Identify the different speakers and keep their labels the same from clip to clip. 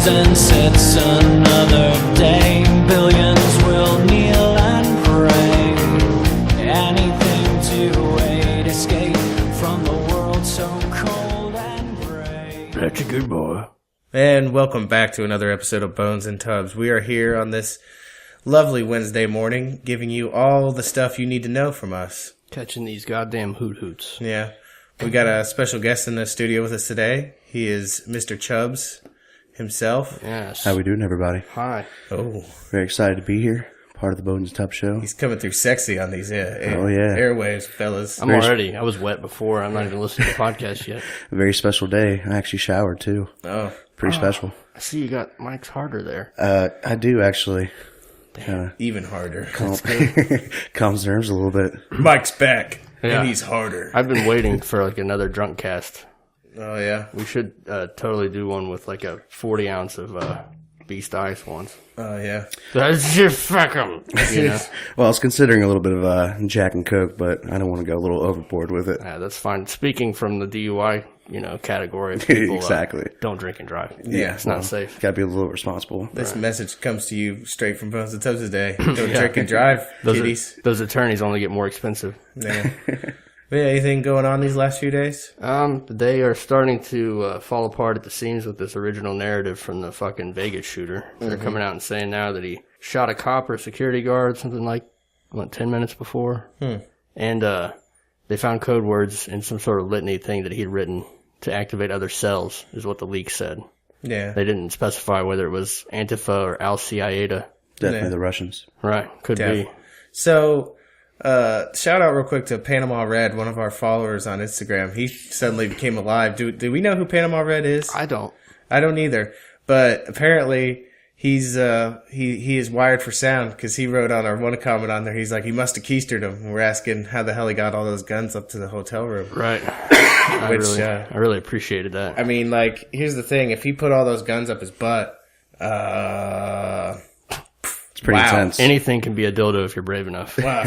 Speaker 1: And sets another day. Billions will kneel and pray. Anything to aid escape from the world so cold and gray.
Speaker 2: That's a good boy.
Speaker 3: And welcome back to another episode of Bones and Tubs. We are here on this lovely Wednesday morning, giving you all the stuff you need to know from us.
Speaker 2: Catching these goddamn hoot-hoots.
Speaker 3: Yeah. We got a special guest in the studio with us today. He is Mr. Chubs himself.
Speaker 2: Yes.
Speaker 4: How we doing, everybody?
Speaker 2: Hi.
Speaker 3: Oh.
Speaker 4: Very excited to be here. Part of the Bones and Tub show.
Speaker 3: He's coming through sexy on these airwaves, fellas.
Speaker 2: I was wet before. I'm not even listening to the podcast yet.
Speaker 4: A very special day. I actually showered, too.
Speaker 3: Oh.
Speaker 4: Pretty special.
Speaker 2: I see you got Mike's harder there.
Speaker 4: I do, actually.
Speaker 3: Even harder.
Speaker 4: Calms nerves a little bit.
Speaker 3: Mike's back,
Speaker 2: Yeah.
Speaker 3: and he's harder.
Speaker 2: I've been waiting for like another drunk cast.
Speaker 3: Oh, yeah?
Speaker 2: We should totally do one with like a 40 ounce of Beast Ice once.
Speaker 3: Oh, yeah.
Speaker 2: That's just fuck 'em. You know?
Speaker 4: Well, I was considering a little bit of Jack and Coke, but I don't want to go a little overboard with it.
Speaker 2: Yeah, that's fine. Speaking from the DUI, category of people,
Speaker 4: Exactly.
Speaker 2: Don't drink and drive.
Speaker 3: Yeah.
Speaker 2: It's not safe.
Speaker 4: Got to be a little responsible.
Speaker 3: This message comes to you straight from Bones and Tubs today. Don't drink and drive, kiddies.
Speaker 2: Those attorneys only get more expensive.
Speaker 3: Yeah. Yeah, anything going on these last few days?
Speaker 2: They are starting to fall apart at the seams with this original narrative from the fucking Vegas shooter. They're coming out and saying now that he shot a cop or a security guard something like, 10 minutes before? And they found code words in some sort of litany thing that he had written to activate other cells, is what the leak said.
Speaker 3: Yeah.
Speaker 2: They didn't specify whether it was Antifa or Al-Qaeda.
Speaker 4: Definitely
Speaker 3: Yeah.
Speaker 4: the Russians.
Speaker 2: Right, could be.
Speaker 3: So, shout out real quick to Panama Red, one of our followers on Instagram. He suddenly became alive. Do we know who Panama Red is?
Speaker 2: I don't.
Speaker 3: I don't either. But apparently he's he is wired for sound, because he wrote on our one comment on there. He's like, he must have keistered him. And we're asking how the hell he got all those guns up to the hotel room.
Speaker 2: Right. I really appreciated that.
Speaker 3: I mean, like, here's the thing: if he put all those guns up his butt,
Speaker 4: It's pretty intense.
Speaker 2: Anything can be a dildo if you're brave enough.
Speaker 3: wow.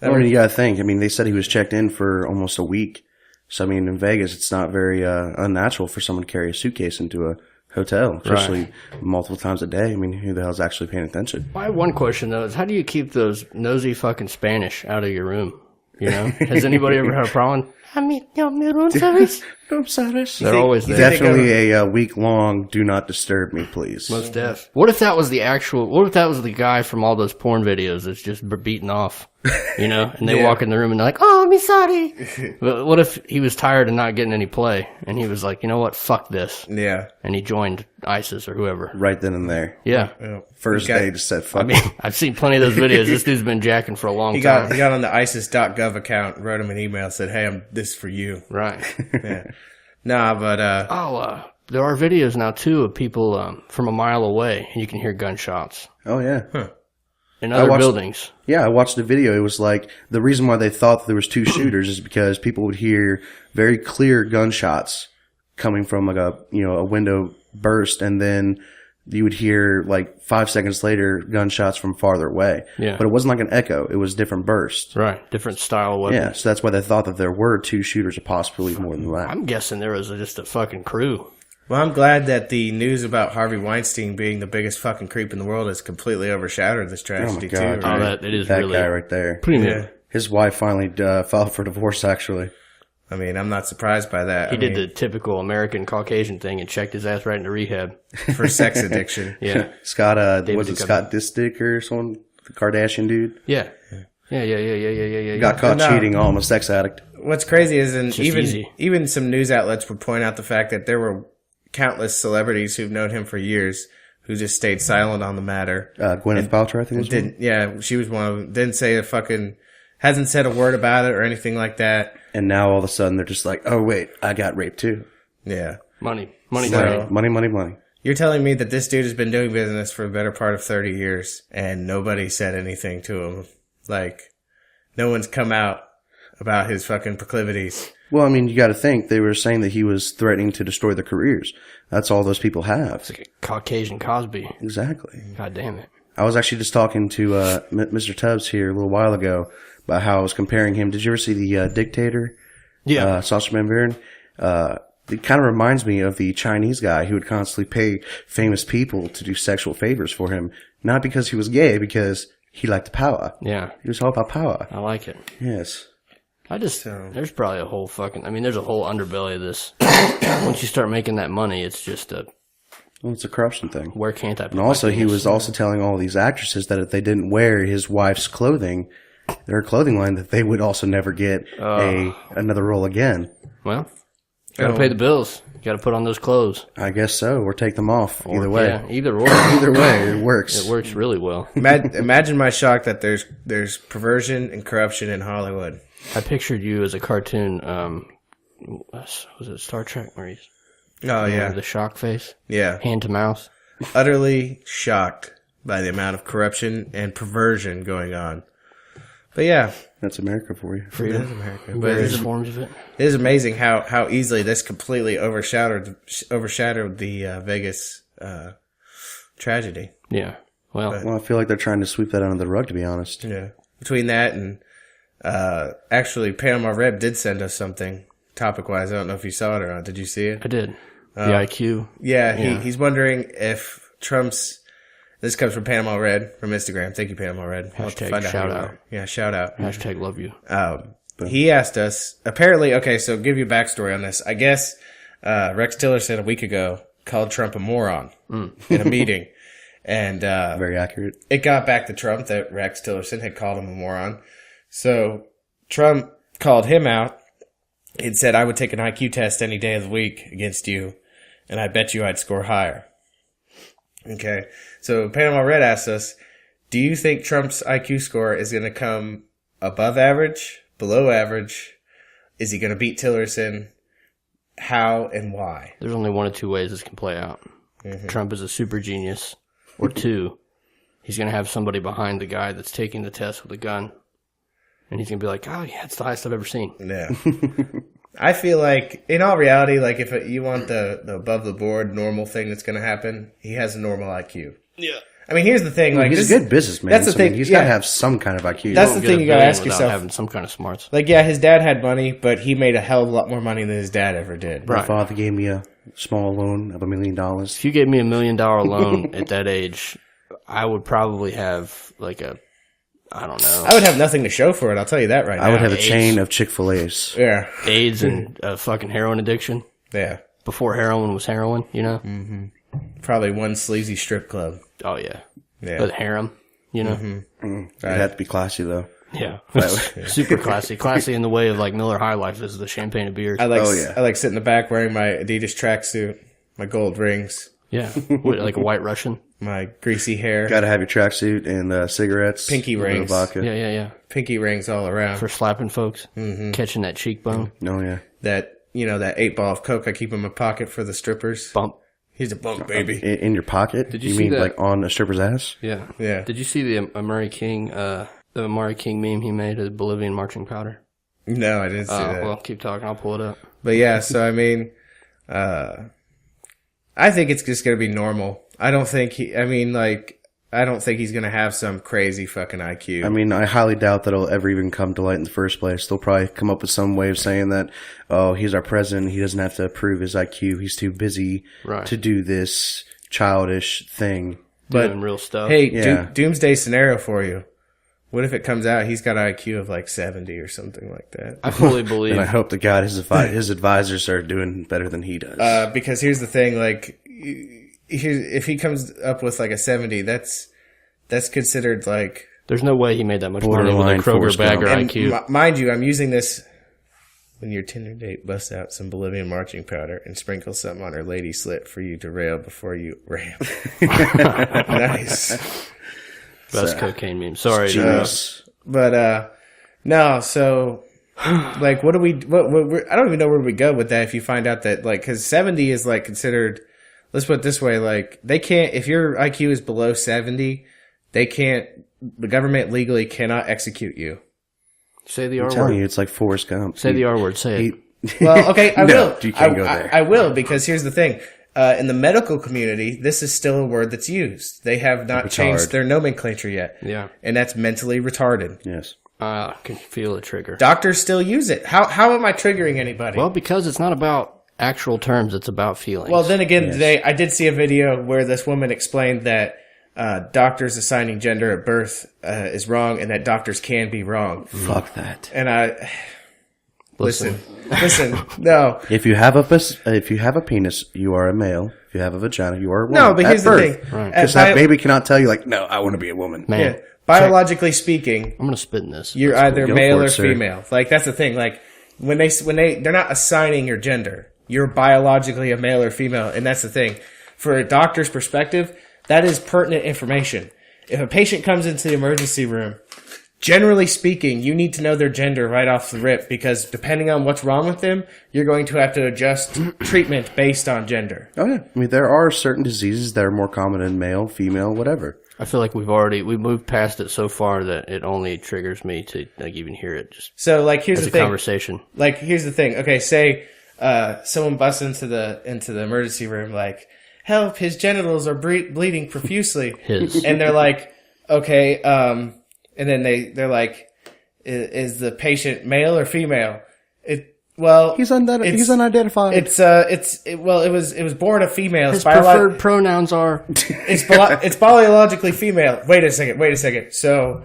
Speaker 4: Well, you got to think. I mean, they said he was checked in for almost a week. So, I mean, in Vegas, it's not very unnatural for someone to carry a suitcase into a hotel, especially multiple times a day. I mean, who the hell's actually paying attention?
Speaker 2: My one question, though, is how do you keep those nosy fucking Spanish out of your room? You know? Has anybody ever had a problem? They're always there.
Speaker 4: Definitely a week-long do not disturb me, please.
Speaker 2: Most deaf. What if that was the guy from all those porn videos that's just beaten off, and they walk in the room and they're like, oh, me sorry. But what if he was tired and not getting any play and he was like, you know what, fuck this.
Speaker 3: Yeah.
Speaker 2: And he joined ISIS or whoever.
Speaker 4: Right then and there.
Speaker 2: Yeah.
Speaker 4: First day just said fuck.
Speaker 2: I mean, I've seen plenty of those videos. This dude's been jacking for a long time.
Speaker 3: He got on the ISIS.gov account, wrote him an email, said, hey, I'm this for you.
Speaker 2: Right.
Speaker 3: Yeah. Nah, but
Speaker 2: there are videos now too of people from a mile away, and you can hear gunshots
Speaker 4: Oh, yeah.
Speaker 2: in other buildings.
Speaker 4: Yeah, I watched the video. It was like the reason why they thought there was two shooters is because people would hear very clear gunshots coming from like a window burst, and then you would hear like 5 seconds later gunshots from farther away.
Speaker 2: Yeah.
Speaker 4: But it wasn't like an echo. It was different bursts.
Speaker 2: Right. Different style weapons.
Speaker 4: Yeah, so that's why they thought that there were two shooters or possibly more than that.
Speaker 2: I'm guessing there was just a fucking crew.
Speaker 3: well, I'm glad that the news about Harvey Weinstein being the biggest fucking creep in the world has completely overshadowed this tragedy,
Speaker 4: God.
Speaker 3: too.
Speaker 2: Oh,
Speaker 3: Right?
Speaker 2: that is
Speaker 4: that
Speaker 2: really
Speaker 4: guy right there.
Speaker 2: pretty
Speaker 3: Yeah.
Speaker 2: neat.
Speaker 4: His wife finally filed for divorce, actually.
Speaker 3: I mean, I'm not surprised by that.
Speaker 2: He did the typical American Caucasian thing and checked his ass right into rehab.
Speaker 3: for sex addiction.
Speaker 2: Yeah.
Speaker 4: Scott,
Speaker 2: David
Speaker 4: was it
Speaker 2: Duchovny.
Speaker 4: Scott Disick or someone? The Kardashian dude?
Speaker 2: Yeah. Yeah.
Speaker 4: Got caught
Speaker 3: No.
Speaker 4: cheating on a sex addict.
Speaker 3: What's crazy is, and
Speaker 2: Just easy.
Speaker 3: even some news outlets would point out the fact that there were countless celebrities who've known him for years who just stayed silent on the matter.
Speaker 4: Gwyneth Paltrow, I think was one.
Speaker 3: Yeah, she was one of them. Didn't say hasn't said a word about it or anything like that.
Speaker 4: And now all of a sudden they're just like, oh wait, I got raped too.
Speaker 3: Yeah.
Speaker 2: Money.
Speaker 4: Money.
Speaker 3: You're telling me that this dude has been doing business for the better part of 30 years and nobody said anything to him. Like, no one's come out about his fucking proclivities.
Speaker 4: Well, I mean, you got to think they were saying that he was threatening to destroy their careers. That's all those people have.
Speaker 2: It's like a Caucasian Cosby.
Speaker 4: Exactly.
Speaker 2: God damn it.
Speaker 4: I was actually just talking to Mr. Tubbs here a little while ago about how I was comparing him. Did you ever see the Dictator?
Speaker 2: Yeah.
Speaker 4: Sacha Baron Cohen? It kind of reminds me of the Chinese guy who would constantly pay famous people to do sexual favors for him, not because he was gay, because he liked the power.
Speaker 2: Yeah.
Speaker 4: He was all about power.
Speaker 2: I like it.
Speaker 4: Yes.
Speaker 2: There's probably a whole fucking, there's a whole underbelly of this. Once you start making that money, it's just
Speaker 4: Well, it's a corruption thing.
Speaker 2: where can't I put
Speaker 4: And also,
Speaker 2: my
Speaker 4: he
Speaker 2: penis?
Speaker 4: was also telling all these actresses that if they didn't wear his wife's clothing, their clothing line, that they would also never get another role again.
Speaker 2: Well, gotta pay the bills. Gotta put on those clothes.
Speaker 4: I guess so, or take them off. Either way.
Speaker 2: Yeah, either or.
Speaker 4: Either way, it works.
Speaker 2: It works really well.
Speaker 3: Imagine my shock that there's perversion and corruption in Hollywood.
Speaker 2: I pictured you as a cartoon, was it Star Trek where he's
Speaker 3: Oh, yeah.
Speaker 2: the shock face?
Speaker 3: Yeah.
Speaker 2: Hand to mouth.
Speaker 3: Utterly shocked by the amount of corruption and perversion going on. But yeah,
Speaker 4: That's America for you.
Speaker 3: it
Speaker 2: Freedom.
Speaker 3: is America. But
Speaker 2: Various forms of it.
Speaker 3: it is amazing how easily this completely overshadowed the Vegas tragedy.
Speaker 2: Yeah. Well,
Speaker 4: Well, I feel like they're trying to sweep that under the rug, to be honest.
Speaker 3: Yeah. Between that and actually Panama Red did send us something topic wise. I don't know if you saw it or not. Did you see it?
Speaker 2: I did. The IQ.
Speaker 3: Yeah, he's wondering if Trump's. This comes from Panama Red from Instagram. Thank you, Panama Red. I'll have to
Speaker 2: Hashtag
Speaker 3: find out
Speaker 2: shout
Speaker 3: who you
Speaker 2: out.
Speaker 3: are. Yeah, shout out.
Speaker 2: Hashtag love you.
Speaker 3: He asked us, apparently, okay, so give you a backstory on this. I guess Rex Tillerson a week ago called Trump a moron in a meeting. And
Speaker 4: Very accurate.
Speaker 3: it got back to Trump that Rex Tillerson had called him a moron. So Trump called him out. He'd said, I would take an IQ test any day of the week against you, and I bet you I'd score higher. Okay, so Panama Red asked us, do you think Trump's IQ score is going to come above average, below average? Is he going to beat Tillerson? How and why?
Speaker 2: There's only one of two ways this can play out. Trump is a super genius. Or two, he's going to have somebody behind the guy that's taking the test with a gun. And he's going to be like, oh, yeah, it's the highest I've ever seen.
Speaker 3: Yeah. I feel like, in all reality, like if you want the above the board normal thing that's going to happen, he has a normal IQ.
Speaker 2: Yeah.
Speaker 3: I mean, here's the thing. Like,
Speaker 4: He's a good businessman.
Speaker 3: That's the
Speaker 4: so, I mean,
Speaker 3: thing,
Speaker 4: he's
Speaker 3: yeah.
Speaker 4: got to have some kind of IQ.
Speaker 3: That's the thing you gotta ask yourself.
Speaker 2: Having some kind of smarts.
Speaker 3: Like, yeah, his dad had money, but he made a hell of a lot more money than his dad ever did.
Speaker 4: My father gave me a small loan of $1 million.
Speaker 2: If you gave me $1 million loan at that age, I would probably have like I don't know.
Speaker 3: I would have nothing to show for it. I'll tell you that right now.
Speaker 4: I would have a
Speaker 2: AIDS.
Speaker 4: chain of Chick-fil-A's.
Speaker 3: Yeah.
Speaker 2: AIDS and fucking heroin addiction.
Speaker 3: Yeah.
Speaker 2: Before heroin was heroin, you know?
Speaker 3: Probably one sleazy strip club.
Speaker 2: Oh, yeah.
Speaker 3: Yeah.
Speaker 2: The harem, you know?
Speaker 4: It'd have to be classy, though.
Speaker 2: Yeah. Super classy. Classy in the way of like Miller High Life is the champagne of beers.
Speaker 3: I like
Speaker 4: Oh, yeah.
Speaker 3: I like sitting in the back wearing my Adidas tracksuit, my gold rings,
Speaker 2: Yeah. What, like a white Russian?
Speaker 3: my greasy hair,
Speaker 4: Got to have your tracksuit and cigarettes.
Speaker 3: Pinky
Speaker 4: a little
Speaker 3: rings.
Speaker 4: Vodka.
Speaker 2: Yeah.
Speaker 3: pinky rings all around.
Speaker 2: For slapping folks. Catching that cheekbone.
Speaker 4: Oh, yeah.
Speaker 3: That, that 8-ball of Coke I keep in my pocket for the strippers.
Speaker 2: Bump.
Speaker 3: He's a bunk, baby.
Speaker 4: In your pocket?
Speaker 2: Did you
Speaker 4: you
Speaker 2: see
Speaker 4: mean
Speaker 2: that?
Speaker 4: like on a stripper's ass?
Speaker 2: Yeah.
Speaker 3: Yeah.
Speaker 2: Did you see the Amari King meme he made of the Bolivian marching powder?
Speaker 3: No, I didn't see that.
Speaker 2: Well, keep talking. I'll pull it up.
Speaker 3: But yeah, so I mean, I think it's just going to be normal. I don't think he's going to have some crazy fucking IQ.
Speaker 4: I mean, I highly doubt that it'll ever even come to light in the first place. They'll probably come up with some way of saying that, oh, he's our president. He doesn't have to prove his IQ. He's too busy
Speaker 2: Right.
Speaker 4: to do this childish thing.
Speaker 3: But,
Speaker 2: Doing real stuff.
Speaker 3: hey,
Speaker 4: Yeah.
Speaker 3: doomsday scenario for you. What if it comes out he's got an IQ of like 70 or something like that?
Speaker 2: I fully believe.
Speaker 4: And I hope to God his advisors are doing better than he does.
Speaker 3: Because here's the thing, like, if he comes up with like a 70, that's considered like,
Speaker 2: There's no way he made that much money with a
Speaker 4: Borderline
Speaker 2: Kroger
Speaker 4: Forrest
Speaker 2: bagger
Speaker 4: Gump.
Speaker 2: IQ.
Speaker 3: mind you, I'm using this when your Tinder date busts out some Bolivian marching powder and sprinkles something on her lady slit for you to rail before you rail. Nice.
Speaker 2: Best cocaine meme. Sorry.
Speaker 4: Genius.
Speaker 3: But no, so like, what I don't even know where we go with that. If you find out that like, because 70 is like considered. Let's put it this way: like, they can't. If your IQ is below 70, they can't the government legally cannot execute you.
Speaker 2: Say the
Speaker 4: I'm
Speaker 2: R
Speaker 4: telling
Speaker 2: word.
Speaker 4: you, it's like Forrest Gump.
Speaker 2: Say the R word. Say it.
Speaker 3: Well, okay, I
Speaker 4: No,
Speaker 3: will.
Speaker 4: you can't go there.
Speaker 3: I will, because here's the thing. In the medical community, this is still a word that's used. They have not changed
Speaker 4: Retard.
Speaker 3: their nomenclature yet.
Speaker 2: Yeah.
Speaker 3: And that's mentally retarded.
Speaker 4: Yes.
Speaker 2: Can feel a trigger.
Speaker 3: Doctors still use it. How am I triggering anybody?
Speaker 2: Well, because it's not about actual terms, it's about feelings.
Speaker 3: Well, then again, today I did see a video where this woman explained that doctors assigning gender at birth is wrong, and that doctors can be wrong.
Speaker 4: Fuck that.
Speaker 3: And I listen, no,
Speaker 4: If you have a penis, you are a male. If you have a vagina, you are a woman.
Speaker 3: no. But
Speaker 4: At
Speaker 3: here's the
Speaker 4: birth.
Speaker 3: thing:
Speaker 2: Right.
Speaker 4: Because that baby cannot tell you, like, no, I want to be a woman.
Speaker 2: Man,
Speaker 3: yeah, biologically speaking,
Speaker 2: I'm gonna spit in this.
Speaker 3: you're either
Speaker 4: Go
Speaker 3: male
Speaker 4: for
Speaker 3: or
Speaker 4: it, sir.
Speaker 3: female. Like that's the thing. Like when they're not assigning your gender. You're biologically a male or female, and that's the thing. For a doctor's perspective, that is pertinent information. If a patient comes into the emergency room, generally speaking, you need to know their gender right off the rip, because depending on what's wrong with them, you're going to have to adjust treatment based on gender.
Speaker 4: Oh, yeah. I mean, there are certain diseases that are more common in male, female, whatever.
Speaker 2: I feel like we moved past it so far that it only triggers me to like even hear it. Just
Speaker 3: So, like, here's
Speaker 2: as
Speaker 3: the
Speaker 2: a
Speaker 3: thing.
Speaker 2: conversation.
Speaker 3: Like, here's the thing. Okay, say someone busts into the emergency room, like, help, his genitals are bleeding profusely.
Speaker 2: His.
Speaker 3: And they're like, okay, and then they're like, is the patient male or female?
Speaker 4: He's unidentified.
Speaker 3: It was born a female.
Speaker 2: His
Speaker 3: It's
Speaker 2: preferred pronouns are.
Speaker 3: it's biologically female. Wait a second. So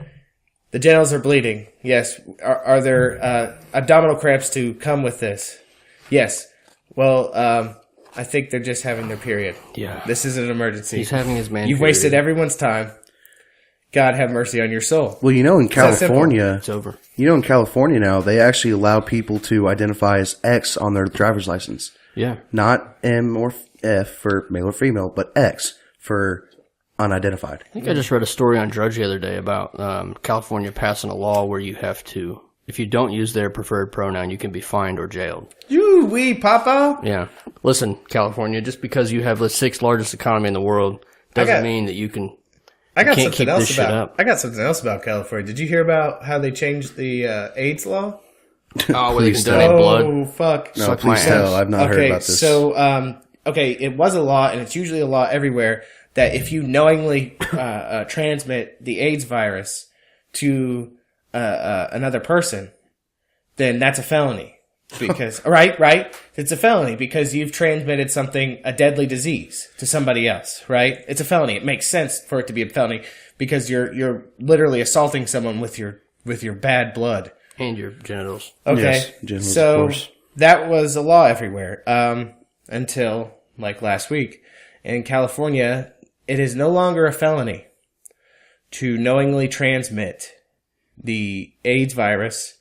Speaker 3: the genitals are bleeding. Yes. Are there abdominal cramps to come with this? Yes. Well, I think they're just having their period.
Speaker 2: Yeah.
Speaker 3: This is an emergency.
Speaker 2: He's having his man.
Speaker 3: You've wasted everyone's time. God have mercy on your soul.
Speaker 4: Well, you know, in
Speaker 3: that simple.
Speaker 4: California,
Speaker 2: It's over.
Speaker 4: in California now, they actually allow people to identify as X on their driver's license.
Speaker 2: Yeah.
Speaker 4: Not M or F for male or female, but X for unidentified.
Speaker 2: I think I just read a story on Drudge the other day about California passing a law where you have to, if you don't use their preferred pronoun, you can be fined or jailed.
Speaker 3: You wee papa.
Speaker 2: Yeah. Listen, California, just because you have the 6th largest economy in the world doesn't mean that you can.
Speaker 3: I got
Speaker 2: can't
Speaker 3: something
Speaker 2: keep
Speaker 3: else
Speaker 2: this shit
Speaker 3: about.
Speaker 2: up.
Speaker 3: I got something else about California. Did you hear about how they changed the AIDS law?
Speaker 2: Oh, where they can
Speaker 4: Please
Speaker 2: donate
Speaker 3: Oh
Speaker 2: blood.
Speaker 3: fuck!
Speaker 4: No,
Speaker 2: Suck my
Speaker 4: please tell.
Speaker 2: ass.
Speaker 4: I've not heard about this.
Speaker 3: So it was a law, and it's usually a law everywhere, that if you knowingly transmit the AIDS virus to another person, then that's a felony. Because right, it's a felony because you've transmitted a deadly disease to somebody else. Right, it's a felony. It makes sense for it to be a felony because you're literally assaulting someone with your bad blood.
Speaker 2: And your genitals.
Speaker 3: Okay,
Speaker 4: Yes, genitals, of
Speaker 3: so
Speaker 4: course.
Speaker 3: that was a law everywhere until like last week. In California, it is no longer a felony to knowingly transmit the AIDS virus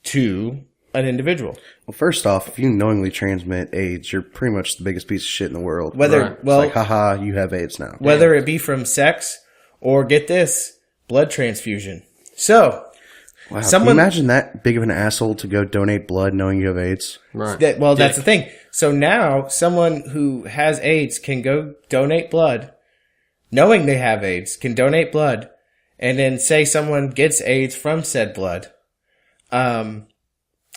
Speaker 3: to an individual.
Speaker 4: Well, first off, if you knowingly transmit AIDS, you're pretty much the biggest piece of shit in the world.
Speaker 3: Whether
Speaker 4: It's like, haha, you have AIDS now.
Speaker 3: whether it be from sex or, get this, blood transfusion. So,
Speaker 4: Wow.
Speaker 3: someone-
Speaker 4: Can you imagine that big of an asshole to go donate blood knowing you have AIDS?
Speaker 2: Right.
Speaker 3: that's the thing. So now someone who has AIDS can go donate blood, knowing they have AIDS, can donate blood, and then say someone gets AIDS from said blood.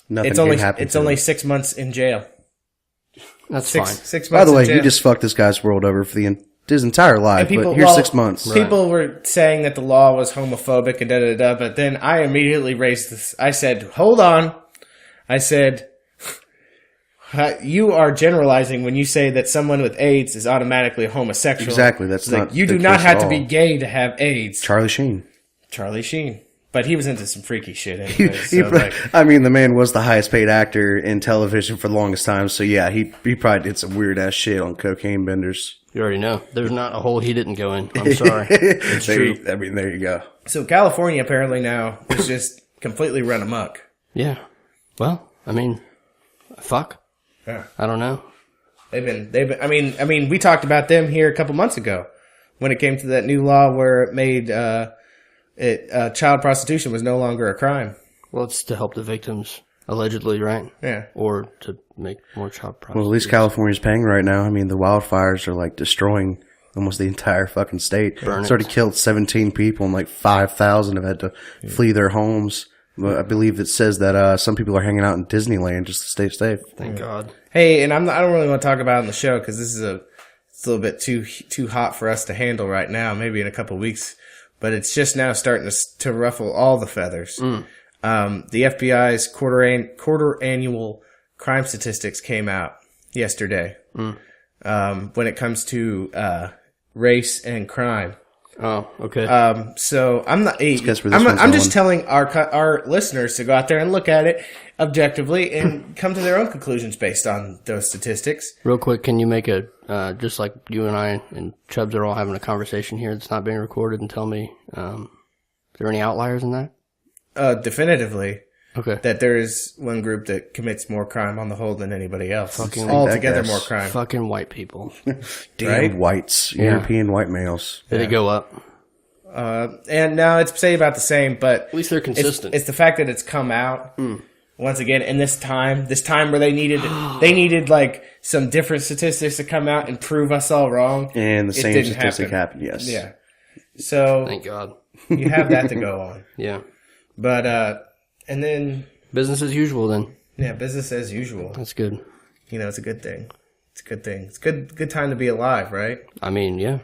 Speaker 4: Nothing
Speaker 3: It's
Speaker 4: can
Speaker 3: only
Speaker 4: happen.
Speaker 3: it's
Speaker 4: to
Speaker 3: only
Speaker 4: them.
Speaker 3: 6 months in jail.
Speaker 2: That's
Speaker 3: Six
Speaker 2: fine.
Speaker 3: 6 months.
Speaker 4: By the
Speaker 3: in
Speaker 4: way,
Speaker 3: jail.
Speaker 4: you just fucked this guy's world over for his entire life.
Speaker 3: And
Speaker 4: But here's 6 months.
Speaker 3: People were saying that the law was homophobic and da-da-da-da, but then I immediately raised this. I said, hold on. I said, you are generalizing when you say that someone with AIDS is automatically homosexual.
Speaker 4: Exactly, that's
Speaker 3: It's like,
Speaker 4: not
Speaker 3: you
Speaker 4: the
Speaker 3: do not
Speaker 4: case
Speaker 3: have
Speaker 4: at
Speaker 3: to be
Speaker 4: all.
Speaker 3: gay to have AIDS.
Speaker 4: Charlie Sheen.
Speaker 3: Charlie Sheen. But he was into some freaky shit anyway.
Speaker 4: I mean, the man was the highest paid actor in television for the longest time. So yeah, he probably did some weird ass shit on cocaine benders.
Speaker 2: You already know. There's not a hole he didn't go in. I'm sorry. It's true.
Speaker 4: I mean, there you go.
Speaker 3: So California apparently now is just completely run amok.
Speaker 2: Yeah. Well, I mean, fuck.
Speaker 3: Yeah.
Speaker 2: I don't know.
Speaker 3: They've been, I mean, we talked about them here a couple months ago when it came to that new law where it made, child prostitution was no longer a crime.
Speaker 2: Well, it's to help the victims, allegedly, right?
Speaker 3: Yeah.
Speaker 2: Or to make more child
Speaker 4: Well,
Speaker 2: prostitutes.
Speaker 4: at least California's paying right now. I mean, the wildfires are like destroying almost the entire fucking state.
Speaker 2: Burn
Speaker 4: It's
Speaker 2: it.
Speaker 4: already killed 17 people and like 5,000 have had to flee their homes. But I believe it says that some people are hanging out in Disneyland just to stay safe.
Speaker 2: Thank God.
Speaker 3: Hey, and I don't really want to talk about it on the show because this is it's a little bit too hot for us to handle right now. Maybe in a couple of weeks, but it's just now starting to ruffle all the feathers. The FBI's quarter annual crime statistics came out yesterday. When it comes to race and crime.
Speaker 2: Oh, okay.
Speaker 3: So I'm not.
Speaker 4: guess where this one's
Speaker 3: I'm just
Speaker 4: going.
Speaker 3: telling our listeners to go out there and look at it objectively and come to their own conclusions based on those statistics.
Speaker 2: Real quick, can you make a, just like you and I and Chubs are all having a conversation here that's not being recorded, and tell me, is there any outliers in that?
Speaker 3: Definitively,
Speaker 2: Okay.
Speaker 3: that there is one group that commits more crime on the whole than anybody else.
Speaker 2: Fucking
Speaker 3: Altogether
Speaker 4: that
Speaker 3: more
Speaker 4: guy's
Speaker 3: crime.
Speaker 2: Fucking white people.
Speaker 4: Damn
Speaker 3: Right?
Speaker 4: whites,
Speaker 2: Yeah.
Speaker 4: European white males.
Speaker 2: Did it go up?
Speaker 3: And now it's say about the same, but
Speaker 2: At least they're consistent.
Speaker 3: it's the fact that it's come out once again in this time where they needed like some different statistics to come out and prove us all wrong.
Speaker 4: And the
Speaker 3: It
Speaker 4: same
Speaker 3: didn't
Speaker 4: statistic
Speaker 3: happen.
Speaker 4: happened, yes.
Speaker 3: Yeah. So
Speaker 2: Thank God.
Speaker 3: you have that to go on.
Speaker 2: Yeah.
Speaker 3: But and then
Speaker 2: Business as usual then.
Speaker 3: yeah, business as usual.
Speaker 2: That's good.
Speaker 3: You know, it's a good thing. It's a good thing. It's good time to be alive, right?
Speaker 2: I mean, yeah.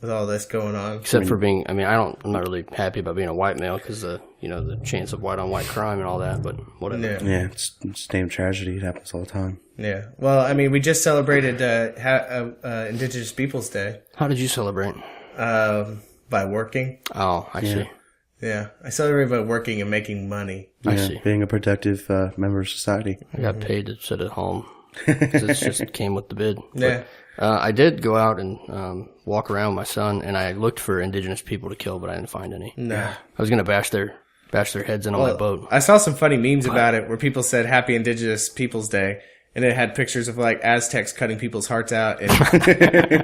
Speaker 3: With all this going on.
Speaker 2: Except for being, I'm not really happy about being a white male because the chance of white on white crime and all that, but whatever.
Speaker 3: Yeah.
Speaker 4: Yeah, it's a damn tragedy. It happens all the time.
Speaker 3: Yeah. Well, I mean, we just celebrated Indigenous Peoples Day
Speaker 2: How did you celebrate?
Speaker 3: by working.
Speaker 2: Oh, I see.
Speaker 3: Yeah, I celebrate by working and making money.
Speaker 2: I
Speaker 4: Yeah,
Speaker 2: see.
Speaker 4: being a productive member of society.
Speaker 2: I got paid to sit at home. 'Cause it just came with the bid.
Speaker 3: Yeah.
Speaker 2: I did go out and walk around with my son, and I looked for indigenous people to kill, but I didn't find any.
Speaker 3: No.
Speaker 2: I was going to bash their heads in on my boat.
Speaker 3: I saw some funny memes about it where people said Happy Indigenous Peoples Day, and it had pictures of like Aztecs cutting people's hearts out and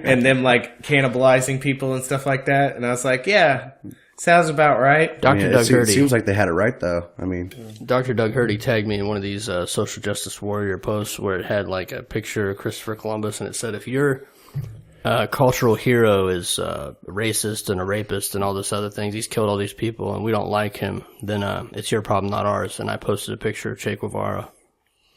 Speaker 3: and them like cannibalizing people and stuff like that. And I was like, yeah, sounds about right.
Speaker 2: Dr.
Speaker 4: Yeah,
Speaker 2: Doug
Speaker 4: it
Speaker 2: Hurdy.
Speaker 4: seems like they had it right, though. I mean,
Speaker 2: Dr. Doug Hurdy tagged me in one of these social justice warrior posts where it had like a picture of Christopher Columbus, and it said, if your cultural hero is a racist and a rapist and all this other things, he's killed all these people and we don't like him, then it's your problem, not ours. And I posted a picture of Che Guevara.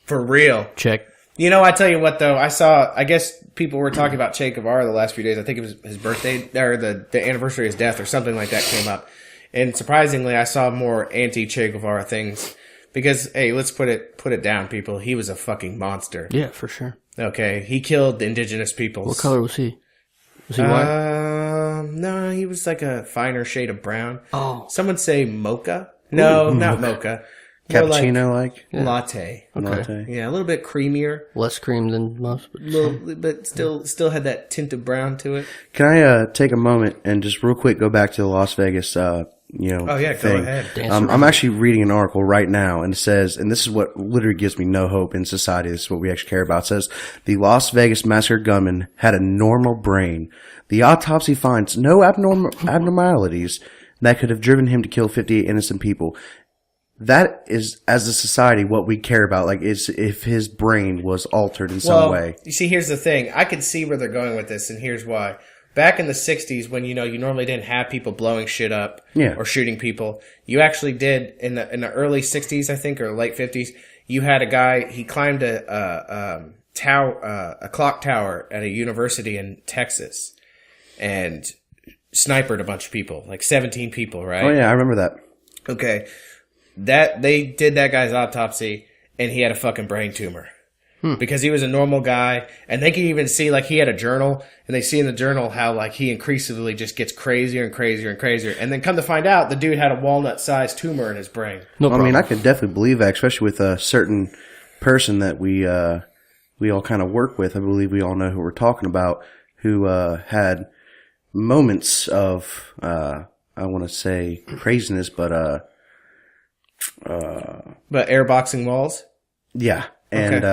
Speaker 3: For real.
Speaker 2: Check.
Speaker 3: You know, I tell you what though, I guess people were talking about Che Guevara the last few days. I think it was his birthday or the anniversary of his death or something like that came up. And surprisingly, I saw more anti-Che Guevara things because, hey, let's put it down, people. He was a fucking monster.
Speaker 2: Yeah, for sure.
Speaker 3: Okay, he killed indigenous peoples.
Speaker 2: What color was he? Was he white?
Speaker 3: No, he was like a finer shade of brown.
Speaker 2: Oh.
Speaker 3: Some would say mocha. No, not mocha. More
Speaker 4: cappuccino like
Speaker 3: latte.
Speaker 4: latte.
Speaker 3: Yeah, a little bit creamier.
Speaker 2: Less cream than most. But
Speaker 3: But still had that tint of brown to it.
Speaker 4: Can I take a moment and just real quick go back to the Las Vegas,
Speaker 3: Oh yeah,
Speaker 4: thing?
Speaker 3: go ahead.
Speaker 2: Dance
Speaker 4: I'm actually reading an article right now, and it says, and this is what literally gives me no hope in society. This is what we actually care about. It says, the Las Vegas massacre gunman had a normal brain. The autopsy finds no abnormalities that could have driven him to kill 58 innocent people. That is, as a society, what we care about. Like, is if his brain was altered in some way.
Speaker 3: You see, here's the thing. I can see where they're going with this, and here's why. Back in the 60s, when, you normally didn't have people blowing shit up or shooting people, you actually did, in the early 60s, I think, or late 50s, you had a guy, he climbed a clock tower at a university in Texas and sniped a bunch of people, like 17 people, right?
Speaker 4: Oh, yeah, I remember that.
Speaker 3: Okay. They did that guy's autopsy, and he had a fucking brain tumor. Because he was a normal guy, and they can even see, like, he had a journal, and they see in the journal how, like, he increasingly just gets crazier and crazier and crazier. And then come to find out, the dude had a walnut-sized tumor in his brain.
Speaker 2: no
Speaker 4: I
Speaker 2: problem.
Speaker 4: mean, I could definitely believe that, especially with a certain person that we all kind of work with. I believe we all know who we're talking about, who had moments of, I want to say craziness, but
Speaker 3: But airboxing walls?
Speaker 4: yeah. And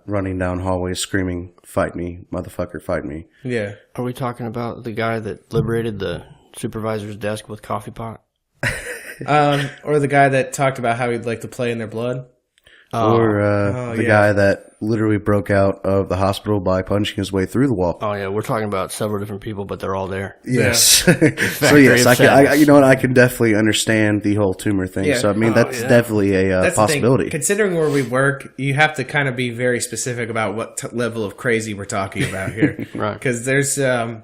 Speaker 4: running down hallways screaming, "Fight me, motherfucker, fight me."
Speaker 3: Yeah.
Speaker 2: Are we talking about the guy that liberated the supervisor's desk with coffee pot?
Speaker 3: Or the guy that talked about how he'd like to play in their blood?
Speaker 4: Or the guy that literally broke out of the hospital by punching his way through the wall.
Speaker 2: Oh yeah, we're talking about several different people, but they're all there.
Speaker 4: Yes. So yes, you know what? I can definitely understand the whole tumor thing.
Speaker 3: Yeah.
Speaker 4: So I mean, that's definitely a
Speaker 3: That's
Speaker 4: possibility.
Speaker 3: The thing. Considering where we work, you have to kind of be very specific about what level of crazy we're talking about here.
Speaker 2: Right.
Speaker 3: Because there's a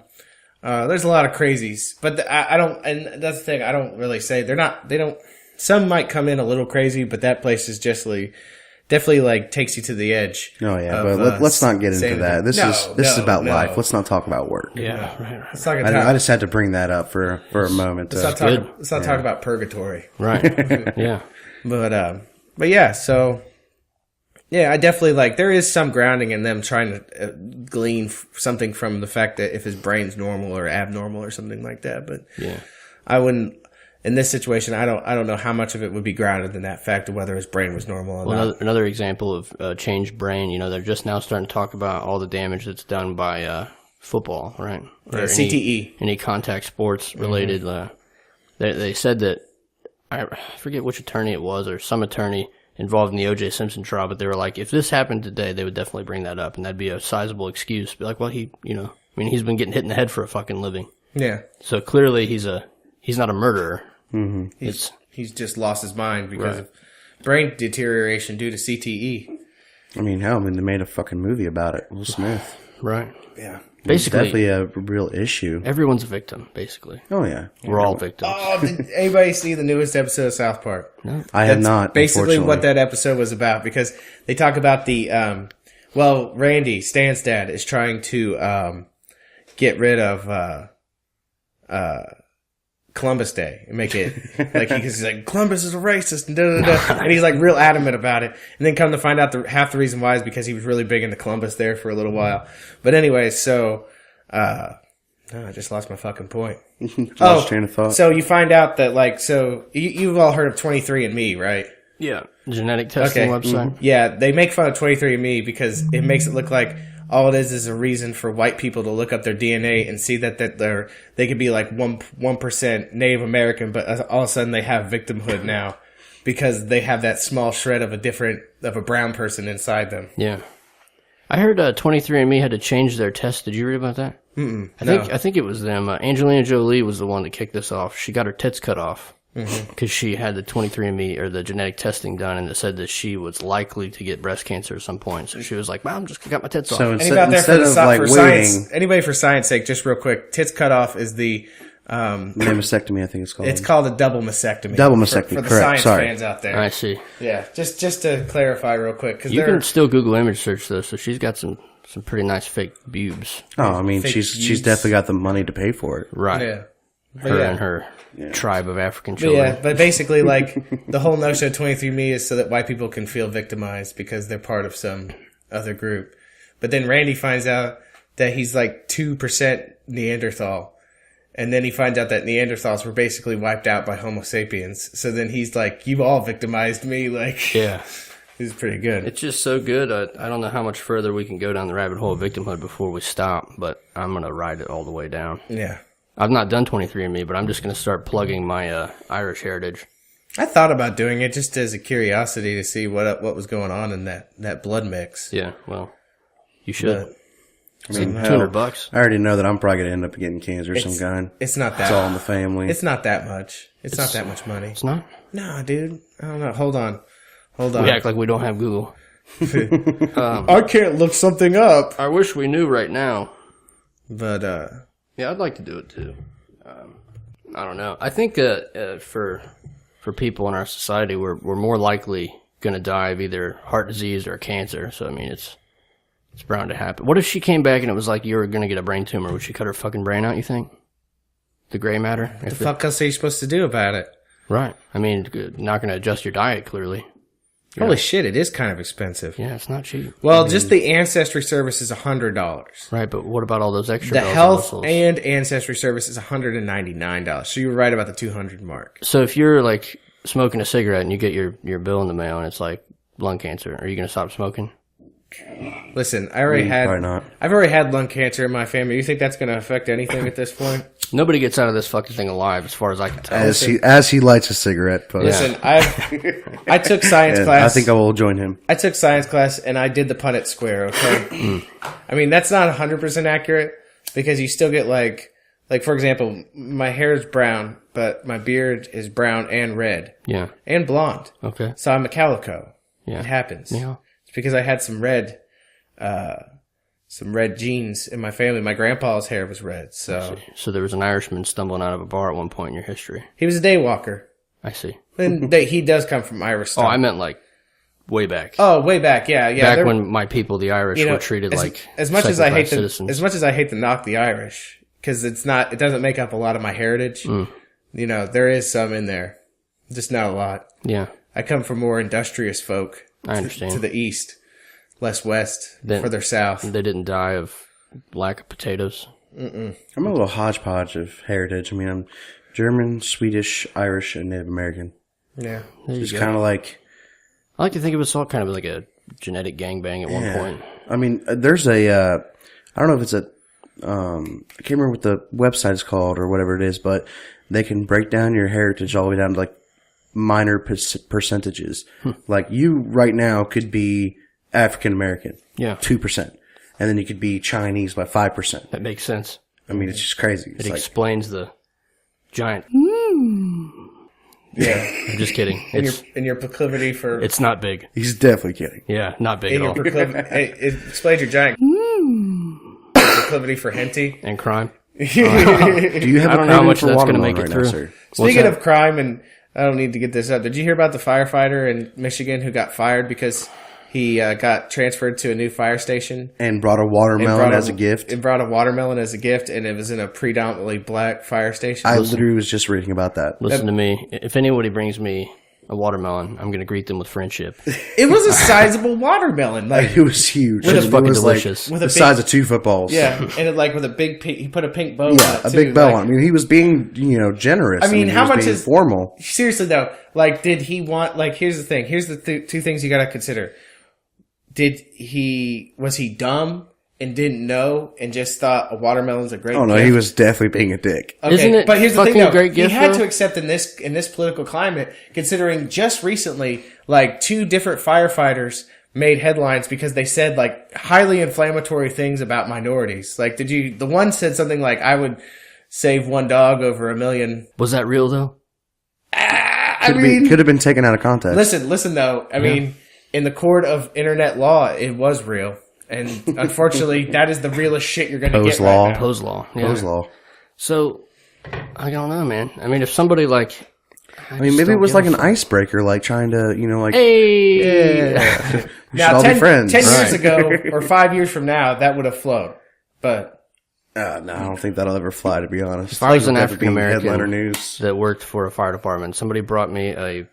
Speaker 3: lot of crazies, but I don't, and that's the thing. I don't really say they don't. Some might come in a little crazy, but that place is just like definitely like takes you to the edge.
Speaker 4: Oh yeah, but let's not get into that. This is about life. Let's not talk about work.
Speaker 2: Yeah, right.
Speaker 3: Let's not
Speaker 4: I just had to bring that up for a moment.
Speaker 3: Let's not talk about purgatory.
Speaker 2: Right. Yeah.
Speaker 3: But yeah, so yeah, I definitely like there is some grounding in them trying to glean something from the fact that if his brain's normal or abnormal or something like that. But
Speaker 2: Yeah.
Speaker 3: I wouldn't. In this situation, I don't know how much of it would be grounded in that fact of whether his brain was normal or not.
Speaker 2: Another example of changed brain, you know, they're just now starting to talk about all the damage that's done by football, right? Or
Speaker 3: CTE.
Speaker 2: Any contact sports related. They said that, I forget which attorney it was, or some attorney involved in the O.J. Simpson trial, but they were like, if this happened today, they would definitely bring that up, and that'd be a sizable excuse. Be like, well, he's been getting hit in the head for a fucking living.
Speaker 3: Yeah.
Speaker 2: So clearly he's not a murderer.
Speaker 4: Mm-hmm.
Speaker 3: He's just lost his mind because of brain deterioration due to CTE.
Speaker 4: I mean, hell, they made a fucking movie about it. Will Smith.
Speaker 2: Right.
Speaker 3: Yeah.
Speaker 2: Basically,
Speaker 4: It's definitely a real issue.
Speaker 2: everyone's a victim, basically.
Speaker 4: Oh yeah,
Speaker 2: We're all victims.
Speaker 3: Oh, did anybody see the newest episode of South Park?
Speaker 4: I have not.
Speaker 3: Basically, what
Speaker 4: unfortunately.
Speaker 3: that episode was about, because they talk about the Randy, Stan's dad, is trying to get rid of Columbus Day and make it like he's like Columbus is a racist and and he's like real adamant about it. And then come to find out half the reason why is because he was really big into Columbus there for a little while. But anyway, so I just lost my fucking point.
Speaker 4: Lost train of thought.
Speaker 3: So you find out that like you've all heard of 23andMe, right?
Speaker 2: Yeah. Genetic testing website.
Speaker 3: Yeah, they make fun of 23andMe because it makes it look like all it is a reason for white people to look up their DNA and see that they could be like 1% Native American, but all of a sudden they have victimhood now because they have that small shred of a brown person inside them.
Speaker 2: Yeah. I heard 23andMe had to change their test. Did you read about that? I think it was them. Angelina Jolie was the one that kicked this off. She got her tits cut off because she had the 23andMe or the genetic testing done, and it said that she was likely to get breast cancer at some point. So she was like, "Well, I'm just got my tits off."
Speaker 4: So
Speaker 3: Anybody
Speaker 4: instead of like waiting,
Speaker 3: science, anybody for science sake, just real quick, tits cut off is the
Speaker 4: mastectomy, I think it's called.
Speaker 3: it's called a double mastectomy.
Speaker 4: Double mastectomy,
Speaker 3: for the
Speaker 4: correct.
Speaker 3: science
Speaker 4: Sorry.
Speaker 3: fans out there.
Speaker 2: I see.
Speaker 3: Yeah, just to clarify real quick, because
Speaker 2: You can still Google image search though, so she's got some pretty nice fake boobs.
Speaker 4: Oh, I mean,
Speaker 3: Fake
Speaker 4: she's
Speaker 3: use.
Speaker 4: definitely got the money to pay for it.
Speaker 2: Right.
Speaker 3: yeah. But
Speaker 2: Her
Speaker 3: yeah.
Speaker 2: and her tribe of African
Speaker 3: But
Speaker 2: children.
Speaker 3: yeah, but basically, like, the whole notion of 23andMe is so that white people can feel victimized because they're part of some other group. But then Randy finds out that he's like 2% Neanderthal. And then he finds out that Neanderthals were basically wiped out by Homo sapiens. So then he's like, you all victimized me. Like,
Speaker 2: Yeah.
Speaker 3: it's pretty good.
Speaker 2: It's just so good. I don't know how much further we can go down the rabbit hole of victimhood before we stop, but I'm going to ride it all the way down.
Speaker 3: Yeah.
Speaker 2: I've not done 23andMe, but I'm just going to start plugging my Irish heritage.
Speaker 3: I thought about doing it just as a curiosity to see what was going on in that blood mix.
Speaker 2: Yeah, well, you should.
Speaker 3: But
Speaker 4: I mean,
Speaker 2: $200.
Speaker 4: I already know that I'm probably going to end up getting cancer of some kind.
Speaker 3: it's not
Speaker 4: It's all
Speaker 3: that.
Speaker 4: in the family.
Speaker 3: It's not that much. It's not that much money.
Speaker 2: It's not?
Speaker 3: No, dude. I don't know. Hold on.
Speaker 2: We act like we don't have Google.
Speaker 3: I can't look something up.
Speaker 2: I wish we knew right now.
Speaker 3: But
Speaker 2: Yeah, I'd like to do it too. I don't know. I think for people in our society, we're more likely going to die of either heart disease or cancer. So I mean, it's bound to happen. What if she came back and it was like you were going to get a brain tumor? Would she cut her fucking brain out? You think? The gray matter?
Speaker 3: what the fuck else are you supposed to do about it?
Speaker 2: Right. I mean, not going to adjust your diet clearly.
Speaker 3: Holy shit, it is kind of expensive.
Speaker 2: Yeah, it's not cheap.
Speaker 3: Well, just the Ancestry service is $100.
Speaker 2: Right, but what about all those extra
Speaker 3: The
Speaker 2: bells and
Speaker 3: health
Speaker 2: whistles?
Speaker 3: and Ancestry service is $199. So you were right about the 200 mark.
Speaker 2: So if you're like smoking a cigarette and you get your bill in the mail and it's like lung cancer, are you going to stop smoking?
Speaker 3: Listen, I've already had
Speaker 4: Probably not.
Speaker 3: I've already had lung cancer in my family. You think that's going to affect anything at this point?
Speaker 2: Nobody gets out of this fucking thing alive, as far as I can tell.
Speaker 4: As he lights a cigarette. But
Speaker 3: Listen, I took science
Speaker 4: and
Speaker 3: class.
Speaker 4: I think I will join him.
Speaker 3: I took science class and I did the Punnett square. Okay, I mean that's not 100% accurate because you still get like for example, my hair is brown, but my beard is brown and red.
Speaker 2: Yeah.
Speaker 3: And blonde.
Speaker 2: Okay.
Speaker 3: So I'm a calico.
Speaker 2: Yeah.
Speaker 3: It happens.
Speaker 2: Yeah.
Speaker 3: It's because I had some red genes in my family. My grandpa's hair was red, so
Speaker 2: So there was an Irishman stumbling out of a bar at one point in your history.
Speaker 3: he was a day walker.
Speaker 2: I see.
Speaker 3: And he does come from Irish
Speaker 2: Oh,
Speaker 3: stock.
Speaker 2: I meant like way back.
Speaker 3: Oh, way back, yeah.
Speaker 2: Back
Speaker 3: They're-
Speaker 2: when my people, the Irish, were treated like
Speaker 3: as much as I hate
Speaker 2: citizens.
Speaker 3: as much as I hate to knock the Irish because it doesn't make up a lot of my heritage. You know, there is some in there, just not a lot.
Speaker 2: Yeah,
Speaker 3: I come from more industrious folk.
Speaker 2: I understand.
Speaker 3: To the east, less west,
Speaker 2: Then-
Speaker 3: further south.
Speaker 2: they didn't die of lack of potatoes.
Speaker 4: I'm a little hodgepodge of heritage. I mean, I'm German, Swedish, Irish, and Native American.
Speaker 3: Yeah,
Speaker 2: There you
Speaker 4: It's
Speaker 2: go.
Speaker 4: kind of like,
Speaker 2: I like to think of us all kind of like a genetic gangbang at one point.
Speaker 4: I mean, there's I don't know if it's I can't remember what the website is called or whatever it is, but they can break down your heritage all the way down to like minor percentages. Like you right now could be African American,
Speaker 2: Yeah,
Speaker 4: 2%, and then you could be Chinese by 5%.
Speaker 2: that makes sense.
Speaker 4: I mean, it's just crazy.
Speaker 2: It
Speaker 4: It's like,
Speaker 2: explains the giant.
Speaker 3: yeah.
Speaker 2: I'm just kidding. It's
Speaker 3: in your proclivity for
Speaker 2: it's not big.
Speaker 4: he's definitely kidding.
Speaker 2: Yeah, not big
Speaker 3: in
Speaker 2: at
Speaker 3: your
Speaker 2: all.
Speaker 3: it explains your giant proclivity for henty.
Speaker 2: And crime.
Speaker 4: Do you have
Speaker 2: I don't know how much that's
Speaker 4: going to
Speaker 2: make it through.
Speaker 4: sir?
Speaker 3: Speaking
Speaker 2: that?
Speaker 3: of crime, and I don't need to get this up. Did you hear about the firefighter in Michigan who got fired because he got transferred to a new fire station?
Speaker 4: And brought a watermelon as a gift.
Speaker 3: It brought a watermelon as a gift, and it was in a predominantly black fire station.
Speaker 4: I literally was just reading about that.
Speaker 2: Listen to me. If anybody brings me a watermelon, I'm going to greet them with friendship.
Speaker 3: It was a sizable watermelon, like
Speaker 4: It was huge.
Speaker 2: It was
Speaker 4: It
Speaker 2: fucking
Speaker 4: was
Speaker 2: delicious.
Speaker 3: with
Speaker 4: the
Speaker 3: a big,
Speaker 4: size of 2 footballs.
Speaker 3: yeah, and it like with a big. He put a pink bow.
Speaker 4: Yeah,
Speaker 3: on it
Speaker 4: a
Speaker 3: too,
Speaker 4: big bell.
Speaker 3: like-
Speaker 4: I mean, he was being, generous.
Speaker 3: I mean,
Speaker 4: he
Speaker 3: how
Speaker 4: was
Speaker 3: much
Speaker 4: being
Speaker 3: is-
Speaker 4: formal?
Speaker 3: Seriously though, like, did he want? Like, here's the thing. Here's the two things you got to consider. Was he dumb and didn't know and just thought a watermelon's a great?
Speaker 4: Oh no,
Speaker 3: gift?
Speaker 4: he was definitely being a dick.
Speaker 3: Okay,
Speaker 2: Isn't it
Speaker 3: but here's the thing,
Speaker 2: fucking
Speaker 3: though.
Speaker 2: great gift,
Speaker 3: he had
Speaker 2: though?
Speaker 3: to accept in this political climate, considering just recently, like 2 different firefighters made headlines because they said like highly inflammatory things about minorities. Like, the one said something like, "I would save one dog over a million."
Speaker 2: Was that real though?
Speaker 3: I mean,
Speaker 4: Could have been taken out of context.
Speaker 3: listen though. I mean, in the court of internet law, it was real. And unfortunately, that is the realest shit you're going to get
Speaker 4: Poe's law.
Speaker 3: right now.
Speaker 2: Poe's law. Yeah.
Speaker 4: Poe's law.
Speaker 2: So, I don't know, man. I mean, if somebody like...
Speaker 4: I mean, maybe it was like an icebreaker, like trying to, like,
Speaker 2: Hey!
Speaker 4: we should
Speaker 3: Now,
Speaker 4: all
Speaker 3: 10
Speaker 4: be friends.
Speaker 3: 10 years
Speaker 2: Right.
Speaker 3: ago or 5 years from now, that would have flown. But
Speaker 4: No, I don't think that'll ever fly, to be honest.
Speaker 2: If I was an
Speaker 4: It'll never be
Speaker 2: African-American
Speaker 4: headliner news.
Speaker 2: that worked for a fire department, somebody brought me a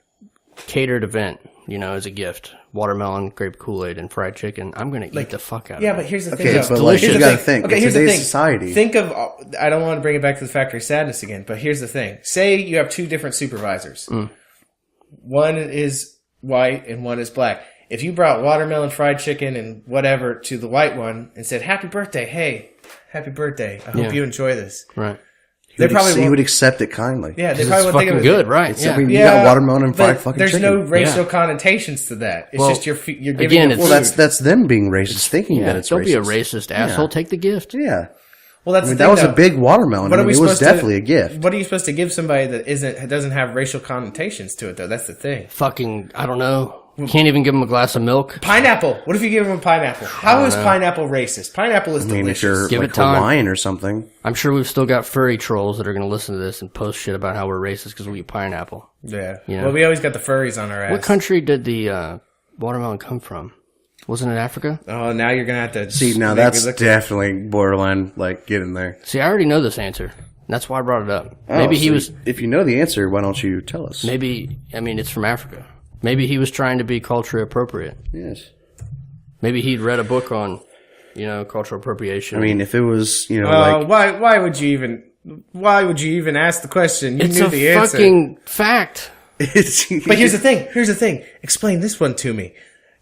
Speaker 2: catered event, as a gift. Watermelon, grape Kool-Aid, and fried chicken. I'm going to eat the fuck out
Speaker 3: yeah,
Speaker 2: of it.
Speaker 3: but here's the
Speaker 4: Okay,
Speaker 3: thing.
Speaker 4: but
Speaker 3: though.
Speaker 4: like,
Speaker 3: Here's
Speaker 4: you
Speaker 3: the
Speaker 4: gotta
Speaker 3: thing.
Speaker 4: think.
Speaker 3: Okay,
Speaker 4: In
Speaker 3: here's the
Speaker 4: today's
Speaker 3: thing.
Speaker 4: society.
Speaker 3: Think of. I don't want to bring it back to the factory of sadness again, but here's the thing. Say you have 2 different supervisors. One is white and one is black. If you brought watermelon, fried chicken, and whatever to the white one and said, "Happy birthday, hey, happy birthday. I hope
Speaker 2: Yeah.
Speaker 3: you enjoy this."
Speaker 2: Right.
Speaker 3: They probably
Speaker 4: He
Speaker 3: won't-
Speaker 4: would accept it kindly.
Speaker 3: Yeah, they
Speaker 2: It's
Speaker 3: probably won't think
Speaker 2: fucking
Speaker 3: of it.
Speaker 2: good, right?
Speaker 4: It's-
Speaker 2: Yeah.
Speaker 4: I mean, you got watermelon and fried
Speaker 3: but
Speaker 4: fucking
Speaker 3: there's
Speaker 4: chicken.
Speaker 3: no racial
Speaker 2: Yeah.
Speaker 3: connotations to that. It's
Speaker 2: Well,
Speaker 3: just you're giving
Speaker 2: again,
Speaker 3: them
Speaker 2: it's-
Speaker 4: Well,
Speaker 3: food.
Speaker 4: that's them being racist, thinking
Speaker 2: Yeah,
Speaker 4: that it's
Speaker 2: don't
Speaker 4: racist.
Speaker 2: be a racist asshole. Take the gift.
Speaker 4: Yeah.
Speaker 3: Well, that's
Speaker 4: I mean,
Speaker 3: the
Speaker 4: that
Speaker 3: thing,
Speaker 4: was
Speaker 3: though.
Speaker 4: a big watermelon.
Speaker 3: What
Speaker 4: I
Speaker 3: are
Speaker 4: mean,
Speaker 3: we
Speaker 4: it was
Speaker 3: supposed to-
Speaker 4: definitely a gift.
Speaker 3: What are you supposed to give somebody that doesn't have racial connotations to it, though? That's the thing.
Speaker 2: Fucking, I don't know. Can't even give them a glass of milk.
Speaker 3: Pineapple. What if you give them a pineapple? How is pineapple racist? Pineapple is
Speaker 4: I mean, if
Speaker 3: delicious.
Speaker 4: you're
Speaker 2: Give
Speaker 4: like
Speaker 2: it time.
Speaker 4: Hawaiian or something.
Speaker 2: I'm sure we've still got furry trolls that are going to listen to this and post shit about how we're racist because we eat pineapple.
Speaker 3: Yeah.
Speaker 2: Yeah.
Speaker 3: Well, we always got the furries on our ass.
Speaker 2: What country did the watermelon come from? Wasn't it Africa?
Speaker 3: Oh, now you're gonna have to
Speaker 4: See, now
Speaker 3: make
Speaker 4: that's
Speaker 3: me look-
Speaker 4: definitely borderline, like, get in there.
Speaker 2: See, I already know this answer. That's why I brought it up.
Speaker 4: Oh,
Speaker 2: Maybe he
Speaker 4: so
Speaker 2: was.
Speaker 4: If you know the answer, why don't you tell us?
Speaker 2: Maybe, I mean, it's from Africa. Maybe he was trying to be culturally appropriate.
Speaker 4: Yes.
Speaker 2: Maybe he'd read a book on, cultural appropriation.
Speaker 4: I mean, if it was, like,
Speaker 3: why would you even ask the question? You
Speaker 2: it's
Speaker 3: knew
Speaker 2: a
Speaker 3: the answer.
Speaker 2: fucking fact.
Speaker 4: it's,
Speaker 3: But here's the thing. Explain this one to me.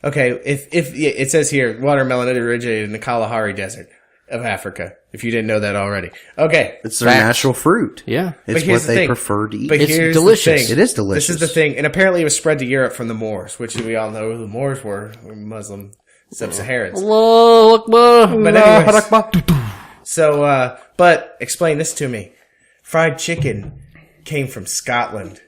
Speaker 3: Okay, if it says here watermelon originated in the Kalahari Desert. of Africa, if you didn't know that already. Okay.
Speaker 4: It's their
Speaker 2: Facts.
Speaker 4: natural fruit.
Speaker 2: Yeah.
Speaker 4: It's
Speaker 3: here's
Speaker 4: what
Speaker 3: the
Speaker 4: they
Speaker 3: thing.
Speaker 4: prefer to eat.
Speaker 3: But
Speaker 2: It's
Speaker 3: here's
Speaker 2: delicious.
Speaker 3: the thing.
Speaker 4: It is delicious.
Speaker 3: This is the thing. And apparently it was spread to Europe from the Moors, which we all know who the Moors were Muslim sub-Saharans.
Speaker 2: Allahu Akbar.
Speaker 3: But anyways, so, but explain this to me. Fried chicken came from Scotland.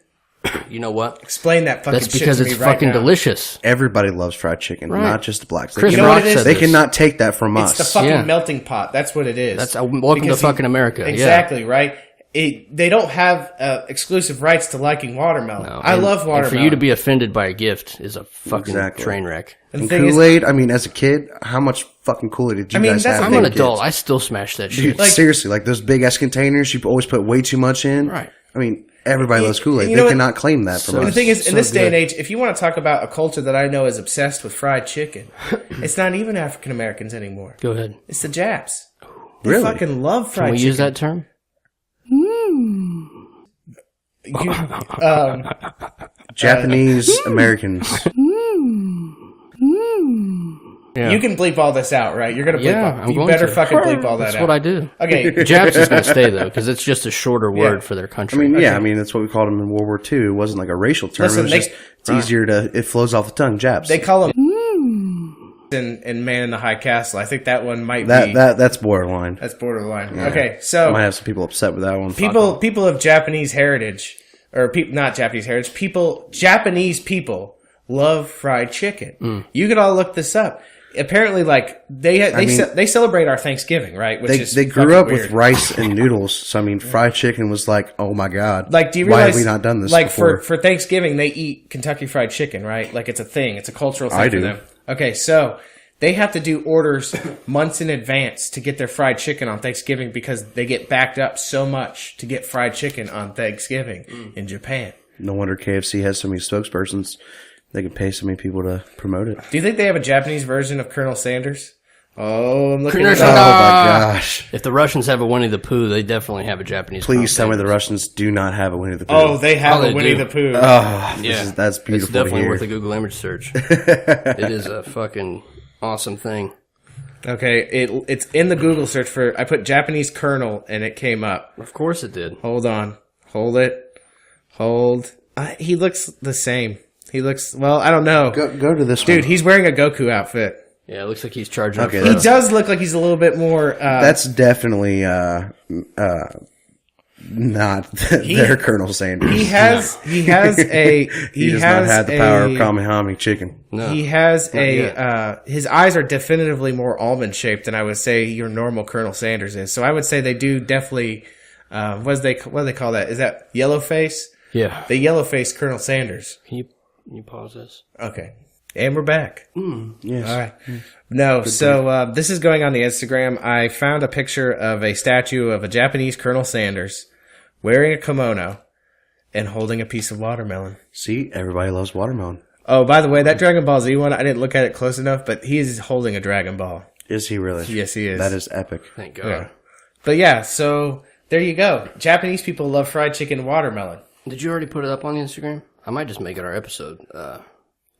Speaker 2: You know what?
Speaker 3: Explain that fucking
Speaker 2: That's
Speaker 3: shit
Speaker 2: because
Speaker 3: to
Speaker 2: it's
Speaker 3: me right
Speaker 2: fucking
Speaker 3: now.
Speaker 2: delicious.
Speaker 4: Everybody loves fried chicken,
Speaker 2: Right.
Speaker 4: not just the blacks. They,
Speaker 2: Chris
Speaker 3: You know what
Speaker 2: Rock
Speaker 3: it is?
Speaker 2: said
Speaker 4: they
Speaker 2: this.
Speaker 4: cannot take that from
Speaker 3: It's
Speaker 4: us.
Speaker 3: the fucking
Speaker 2: Yeah.
Speaker 3: melting pot. That's what it is.
Speaker 2: That's welcome
Speaker 3: Because
Speaker 2: to fucking America.
Speaker 3: Exactly, right? They don't have exclusive rights to liking watermelon.
Speaker 2: Yeah.
Speaker 3: I love
Speaker 2: And
Speaker 3: watermelon.
Speaker 2: for you to be offended by a gift is a fucking
Speaker 4: Exactly.
Speaker 2: train wreck.
Speaker 3: And the
Speaker 4: And
Speaker 3: thing is,
Speaker 4: Kool-Aid, I mean, as a kid, how much fucking Kool-Aid did you
Speaker 3: I mean,
Speaker 4: guys
Speaker 3: that's
Speaker 4: have?
Speaker 3: the
Speaker 2: I'm
Speaker 3: thing.
Speaker 2: an
Speaker 4: as
Speaker 2: adult.
Speaker 4: kids?
Speaker 2: I still smash that shit.
Speaker 4: Dude,
Speaker 3: Like-
Speaker 4: seriously, like those big ass containers, you always put way too much in.
Speaker 2: Right.
Speaker 4: I mean, everybody loves Kool-Aid.
Speaker 3: you
Speaker 4: They
Speaker 3: know what-
Speaker 4: cannot claim that from
Speaker 2: So-
Speaker 3: And the
Speaker 4: us.
Speaker 3: thing is, in
Speaker 2: So
Speaker 3: this day and
Speaker 2: good.
Speaker 3: age, if you want to talk about a culture that I know is obsessed with fried chicken, it's not even African Americans anymore.
Speaker 2: Go ahead.
Speaker 3: It's the Japs. They
Speaker 4: Really?
Speaker 3: fucking love fried
Speaker 2: Can we
Speaker 3: chicken.
Speaker 2: use that term?
Speaker 4: Japanese Americans.
Speaker 2: Yeah.
Speaker 3: You can bleep all this out, right? You're gonna bleep
Speaker 2: Yeah,
Speaker 3: all.
Speaker 2: I'm
Speaker 3: You
Speaker 2: going
Speaker 3: better
Speaker 2: to.
Speaker 3: fucking bleep all that
Speaker 2: That's
Speaker 3: out.
Speaker 2: what I do.
Speaker 3: Okay,
Speaker 2: Japs is going to stay, though, because it's just a shorter word
Speaker 3: Yeah.
Speaker 2: for their
Speaker 4: I
Speaker 2: country.
Speaker 4: mean, yeah, I mean, that's what we called them in World War II. It wasn't like a racial term.
Speaker 3: Listen,
Speaker 4: it was
Speaker 3: they-
Speaker 4: just, it's easier to, it flows off the tongue, Japs.
Speaker 3: they call them and Man in the High Castle. I think that one might be
Speaker 4: That's borderline.
Speaker 3: that's borderline. Okay, so
Speaker 4: I might have some people upset with that one.
Speaker 3: people of Japanese heritage, or not Japanese heritage, Japanese people love fried chicken. You could all look this up. Apparently, like they celebrate our Thanksgiving, right? Which
Speaker 4: They grew up with rice and noodles, so I mean, fried chicken was like, oh my god!
Speaker 3: Like, do you
Speaker 4: why
Speaker 3: realize?
Speaker 4: have we not done this?
Speaker 3: Like
Speaker 4: before?
Speaker 3: for Thanksgiving, they eat Kentucky Fried Chicken, right? Like it's a thing. It's a cultural thing
Speaker 4: I
Speaker 3: for
Speaker 4: do.
Speaker 3: them. Okay, so they have to do orders months in advance to get their fried chicken on Thanksgiving because they get backed up so much to get fried chicken on Thanksgiving in Japan.
Speaker 4: No wonder KFC has so many spokespersons. They can pay so many people to promote it.
Speaker 3: Do you think they have a Japanese version of Colonel Sanders? Oh, I'm looking
Speaker 2: Colonel
Speaker 3: it
Speaker 4: Oh
Speaker 3: up.
Speaker 4: my gosh!
Speaker 2: If the Russians have a Winnie the Pooh, they definitely have a Japanese.
Speaker 4: Please tell me
Speaker 2: Colonel
Speaker 4: the Russians do not have a Winnie the Pooh.
Speaker 3: Oh, they have
Speaker 2: Oh,
Speaker 3: a
Speaker 2: they
Speaker 3: Winnie
Speaker 2: do.
Speaker 3: the Pooh.
Speaker 4: Oh,
Speaker 2: Yeah.
Speaker 4: that's
Speaker 2: It's
Speaker 4: beautiful.
Speaker 2: definitely
Speaker 4: to hear.
Speaker 2: worth a Google image search. It is a fucking awesome thing.
Speaker 3: Okay, it's in the Google search for. I put Japanese Colonel and it came up.
Speaker 2: Of course it did.
Speaker 3: Hold on. Hold it. Hold. He looks the same. He looks, well, I don't know.
Speaker 4: Go to this
Speaker 3: Dude,
Speaker 4: one.
Speaker 3: he's wearing a Goku outfit.
Speaker 2: Yeah, it looks like he's charging.
Speaker 4: Okay,
Speaker 2: up
Speaker 3: He
Speaker 2: for
Speaker 4: that's-
Speaker 3: does look like he's a little bit more,
Speaker 4: That's definitely not their Colonel Sanders.
Speaker 3: he has a,
Speaker 4: He does not have the power of Kamehameha chicken.
Speaker 2: No.
Speaker 3: He has
Speaker 2: yet.
Speaker 3: his eyes are definitively more almond shaped than I would say your normal Colonel Sanders is. So I would say they do definitely, what do they call that? Is that yellow face?
Speaker 2: Yeah.
Speaker 3: The yellow face Colonel Sanders.
Speaker 2: Can you pause this?
Speaker 3: Okay. And we're back.
Speaker 4: Yes.
Speaker 3: All right. No, so this is going on the Instagram. I found a picture of a statue of a Japanese Colonel Sanders wearing a kimono and holding a piece of watermelon.
Speaker 4: See, everybody loves watermelon.
Speaker 3: Oh, by the way, that Dragon Ball Z one, I didn't look at it close enough, but he is holding a Dragon Ball.
Speaker 4: Is he really?
Speaker 3: Yes, he is.
Speaker 4: That is epic.
Speaker 2: Thank God.
Speaker 3: Yeah. But yeah, so there you go. Japanese people love fried chicken and watermelon.
Speaker 2: Did you already put it up on the Instagram? I might just make it our episode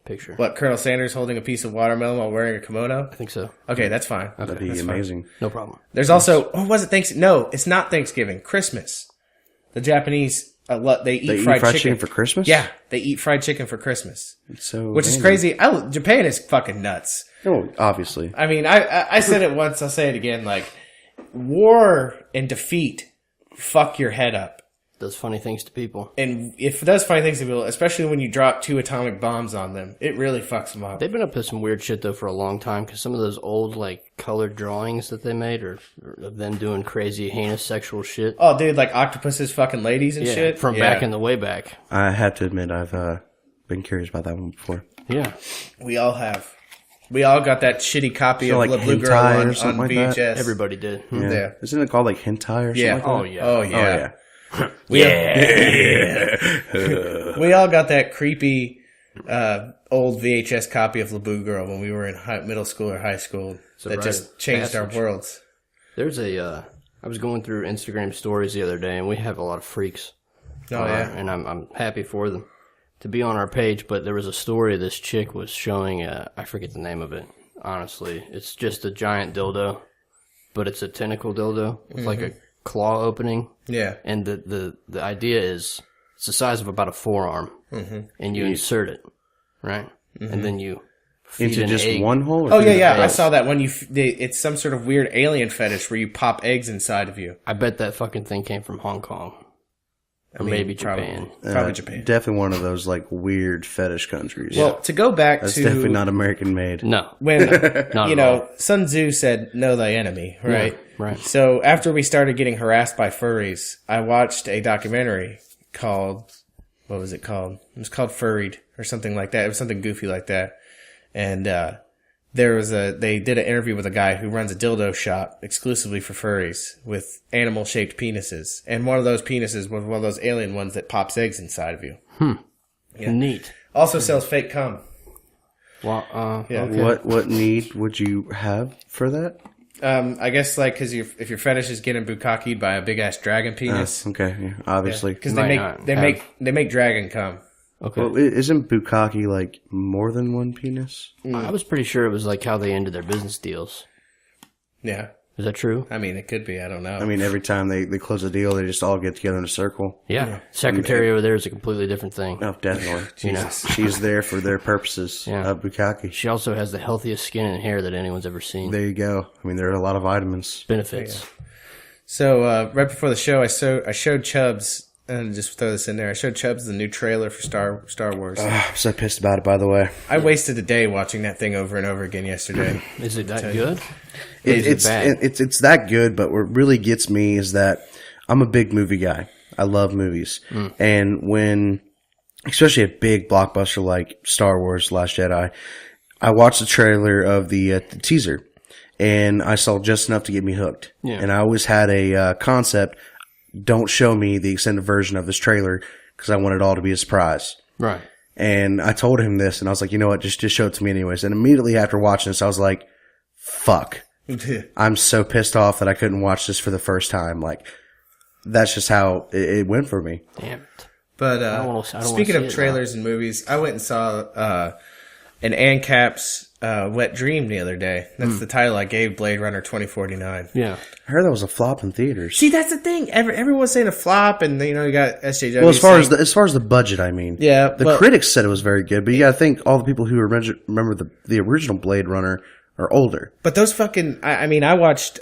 Speaker 2: picture.
Speaker 3: What, Colonel Sanders holding a piece of watermelon while wearing a kimono?
Speaker 2: I think so.
Speaker 3: Okay, that's fine.
Speaker 4: That'd be
Speaker 3: That's fine.
Speaker 4: amazing.
Speaker 2: No problem.
Speaker 3: There's also, was it Thanksgiving? No, it's not Thanksgiving. Christmas. The Japanese, they eat
Speaker 4: They
Speaker 3: fried,
Speaker 4: eat fried
Speaker 3: chicken.
Speaker 4: chicken for Christmas?
Speaker 3: Yeah, they eat fried chicken for Christmas,
Speaker 4: So
Speaker 3: which is
Speaker 4: random.
Speaker 3: crazy. Japan is fucking nuts.
Speaker 4: Oh, obviously.
Speaker 3: I mean, I said it once, I'll say it again. Like, war and defeat fuck your head up.
Speaker 2: Does funny things to people.
Speaker 3: And if it does funny things to people, especially when you drop 2 atomic bombs on them, it really fucks them up.
Speaker 2: They've been up to some weird shit though for a long time because some of those old like colored drawings that they made are of them doing crazy heinous sexual shit.
Speaker 3: Oh, dude, like octopuses fucking ladies and
Speaker 2: Yeah,
Speaker 3: shit?
Speaker 2: from back in the way back.
Speaker 4: I have to admit, I've been curious about that one before.
Speaker 2: Yeah.
Speaker 3: We all have. We all got that shitty copy
Speaker 4: So,
Speaker 3: of
Speaker 4: like
Speaker 3: La Blue Girl
Speaker 4: hentai or
Speaker 3: on
Speaker 4: something like that?
Speaker 3: VHS.
Speaker 2: Everybody did.
Speaker 4: Yeah.
Speaker 3: Yeah.
Speaker 4: Isn't it called like hentai or something
Speaker 3: Yeah.
Speaker 4: like that?
Speaker 2: Oh yeah.
Speaker 3: Oh, yeah.
Speaker 4: Oh, yeah.
Speaker 3: We all got that creepy old VHS copy of La Blue Girl when we were in middle school or high school
Speaker 2: a
Speaker 3: that
Speaker 2: rite
Speaker 3: just
Speaker 2: of
Speaker 3: changed our
Speaker 2: passage.
Speaker 3: worlds.
Speaker 2: There's a I was going through Instagram stories the other day and we have a lot of freaks.
Speaker 3: Oh, yeah.
Speaker 2: And I'm happy for them to be on our page, but there was a story this chick was showing I forget the name of it. Honestly, it's just a giant dildo but it's a tentacle dildo with like a claw opening.
Speaker 3: Yeah.
Speaker 2: And the idea is it's the size of about a forearm, and you insert it, right? And then you feed
Speaker 4: Into
Speaker 2: an
Speaker 4: just
Speaker 2: egg.
Speaker 4: one hole? Or
Speaker 3: Oh,
Speaker 4: through
Speaker 3: yeah,
Speaker 4: the
Speaker 3: yeah. I
Speaker 4: face?
Speaker 3: saw that one. It's some sort of weird alien fetish where you pop eggs inside of you.
Speaker 2: I bet that fucking thing came from Hong Kong. Or maybe Japan.
Speaker 3: Probably Japan.
Speaker 4: Definitely one of those like weird fetish countries.
Speaker 3: Well, to go back
Speaker 4: That's
Speaker 3: to
Speaker 4: definitely not American made.
Speaker 2: No.
Speaker 3: when,
Speaker 2: Not
Speaker 3: you
Speaker 2: at
Speaker 3: know,
Speaker 2: all.
Speaker 3: Sun Tzu said, know thy enemy, right?
Speaker 2: Yeah, right.
Speaker 3: So after we started getting harassed by furries, I watched a documentary called, what was it called? It was called Furried or something like that. It was something goofy like that. And, they did an interview with a guy who runs a dildo shop exclusively for furries with animal shaped penises. And one of those penises was one of those alien ones that pops eggs inside of you. Yeah.
Speaker 2: Neat.
Speaker 3: Also sells fake cum.
Speaker 2: Well,
Speaker 3: Yeah.
Speaker 2: okay.
Speaker 4: What need would you have for that?
Speaker 3: I guess like because if your fetish is getting bukkakied by a big ass dragon penis,
Speaker 4: Okay, yeah, obviously.
Speaker 3: because
Speaker 2: Might
Speaker 3: they
Speaker 2: not
Speaker 3: make
Speaker 2: have-
Speaker 3: they make dragon cum.
Speaker 2: Okay.
Speaker 4: Well, isn't bukkake like more than one penis?
Speaker 2: I was pretty sure it was like how they ended their business deals.
Speaker 3: Yeah,
Speaker 2: Is that true?
Speaker 3: I mean it could be. I don't know.
Speaker 4: I mean, every time they close a deal, they just all get together in a circle.
Speaker 2: Yeah. Secretary over there is a completely different thing.
Speaker 4: Oh, definitely.
Speaker 3: Jesus.
Speaker 4: She's there for their purposes
Speaker 2: Yeah.
Speaker 4: of bukkake.
Speaker 2: She also has the healthiest skin and hair that anyone's ever seen.
Speaker 4: There you go. I mean, there are a lot of vitamins.
Speaker 2: Benefits.
Speaker 3: So right before the show, I showed Chubs, and just throw this in there. I showed Chubs the new trailer for Star Wars.
Speaker 4: I'm so pissed about it, by the way.
Speaker 3: I wasted a day watching that thing over and over again yesterday.
Speaker 2: Is it that good?
Speaker 4: It's
Speaker 2: bad?
Speaker 4: it's that good, but what really gets me is that I'm a big movie guy. I love movies, and when, especially a big blockbuster like Star Wars: Last Jedi, I watched the trailer of the teaser, and I saw just enough to get me hooked.
Speaker 2: Yeah.
Speaker 4: And I always had a concept: don't show me the extended version of this trailer because I want it all to be a surprise.
Speaker 2: Right.
Speaker 4: And I told him this, and I was like, you know what, just show it to me anyways. And immediately after watching this, I was like, fuck. I'm so pissed off that I couldn't watch this for the first time. Like, that's just how it went for me.
Speaker 2: Damn it.
Speaker 3: But
Speaker 2: don't wanna
Speaker 3: speaking
Speaker 2: see
Speaker 3: of
Speaker 2: it
Speaker 3: trailers and movies, I went and saw an ANCAP's Wet Dream the other day. That's the title I gave Blade Runner 2049.
Speaker 2: Yeah.
Speaker 4: I heard that was a flop in theaters.
Speaker 3: See, that's the thing. Everyone's saying a flop, and you know you got SJW.
Speaker 4: Well, as far
Speaker 3: saying-
Speaker 4: as the budget, I mean,
Speaker 3: Yeah,
Speaker 4: the
Speaker 3: but-
Speaker 4: critics said it was very good, but you got to think all the people who remember the original Blade Runner are older.
Speaker 3: But those fucking, I mean, I watched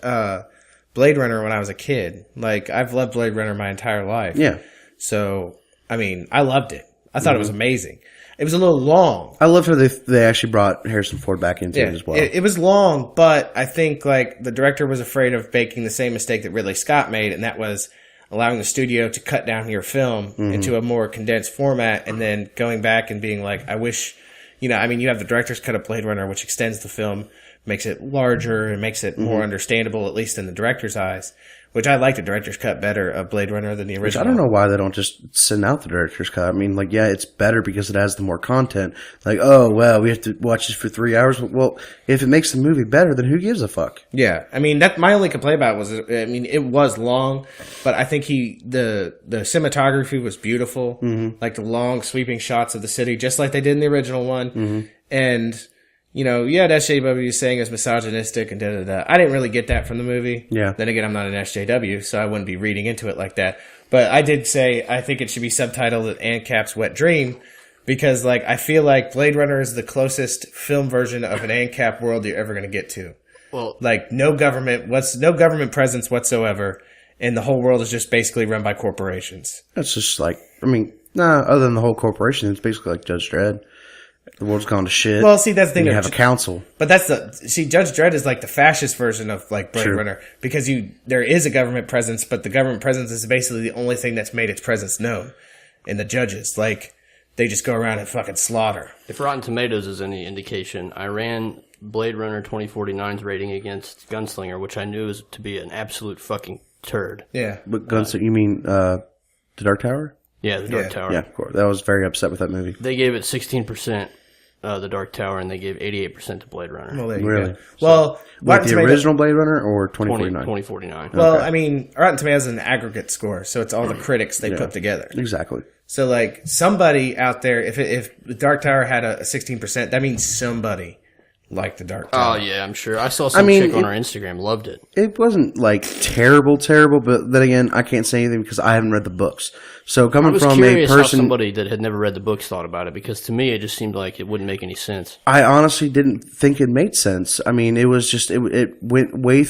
Speaker 3: Blade Runner when I was a kid. Like, I've loved Blade Runner my entire life.
Speaker 4: Yeah,
Speaker 3: So, I mean, I loved it. I thought it was amazing. It was a little long.
Speaker 4: I loved how they actually brought Harrison Ford back into it as well.
Speaker 3: It was long, but I think, like, the director was afraid of making the same mistake that Ridley Scott made, and that was allowing the studio to cut down your film into a more condensed format, and then going back and being like, I wish, you know, I mean, you have the director's cut of Blade Runner, which extends the film, makes it larger, and makes it more understandable, at least in the director's eyes, which I like the director's cut better of Blade Runner than the
Speaker 4: Which
Speaker 3: original.
Speaker 4: I don't know why they don't just send out the director's cut. I mean, like, yeah, it's better because it has the more content. Like, oh, well, we have to watch this for 3 hours. Well, if it makes the movie better, then who gives a fuck?
Speaker 3: Yeah, I mean that. My only complaint about it was, I mean, it was long, but I think the cinematography was beautiful, like the long sweeping shots of the city, just like they did in the original one. And you know, you had SJW saying it's misogynistic and da da da. I didn't really get that from the movie.
Speaker 4: Yeah.
Speaker 3: Then again, I'm not an SJW, so I wouldn't be reading into it like that. But I did say I think it should be subtitled ANCAP's Wet Dream. Because, like, I feel like Blade Runner is the closest film version of an ANCAP world you're ever going to get to.
Speaker 2: Well,
Speaker 3: Like, no government presence whatsoever, and the whole world is just basically run by corporations.
Speaker 4: That's just like, I mean, nah, other than the whole corporation, it's basically like Judge Dredd. The world's gone to shit.
Speaker 3: Well, see, that's the
Speaker 4: and
Speaker 3: thing.
Speaker 4: you have a council.
Speaker 3: But that's Judge Dredd is like the fascist version of like Blade
Speaker 4: True.
Speaker 3: Runner, because there is a government presence, but the government presence is basically the only thing that's made its presence known. And the judges, like, they just go around and fucking slaughter.
Speaker 2: if Rotten Tomatoes is any indication, I ran Blade Runner 2049's rating against Gunslinger, which I knew was to be an absolute fucking turd.
Speaker 3: Yeah.
Speaker 4: But Gunslinger, you mean The Dark Tower?
Speaker 2: Yeah, The Dark
Speaker 3: Yeah.
Speaker 2: Tower.
Speaker 4: Yeah, of course. I was very upset with that movie.
Speaker 2: They gave it 16%, The Dark Tower, and they gave 88% to Blade Runner.
Speaker 3: Well, there you
Speaker 4: Really?
Speaker 3: go. Well,
Speaker 4: Like
Speaker 3: Rotten
Speaker 4: the
Speaker 3: Tomatoes-
Speaker 4: original Blade Runner or 2049?
Speaker 2: 2049.
Speaker 3: Well,
Speaker 4: Okay.
Speaker 3: I mean, Rotten Tomatoes is an aggregate score, so it's all the critics they put together.
Speaker 4: Exactly.
Speaker 3: So, like, somebody out there, if the Dark Tower had a 16%, that means somebody like The Dark
Speaker 2: Oh
Speaker 3: Tower.
Speaker 2: yeah, I'm sure. I saw some chick on her Instagram loved it.
Speaker 4: It wasn't like terrible, but then again, I can't say anything because I haven't read the books. So
Speaker 2: I
Speaker 4: coming
Speaker 2: was
Speaker 4: from a
Speaker 2: curious how
Speaker 4: person,
Speaker 2: somebody that had never read the books thought about it, because to me it just seemed like it wouldn't make any sense.
Speaker 4: I honestly didn't think it made sense. I mean, it was just it went way.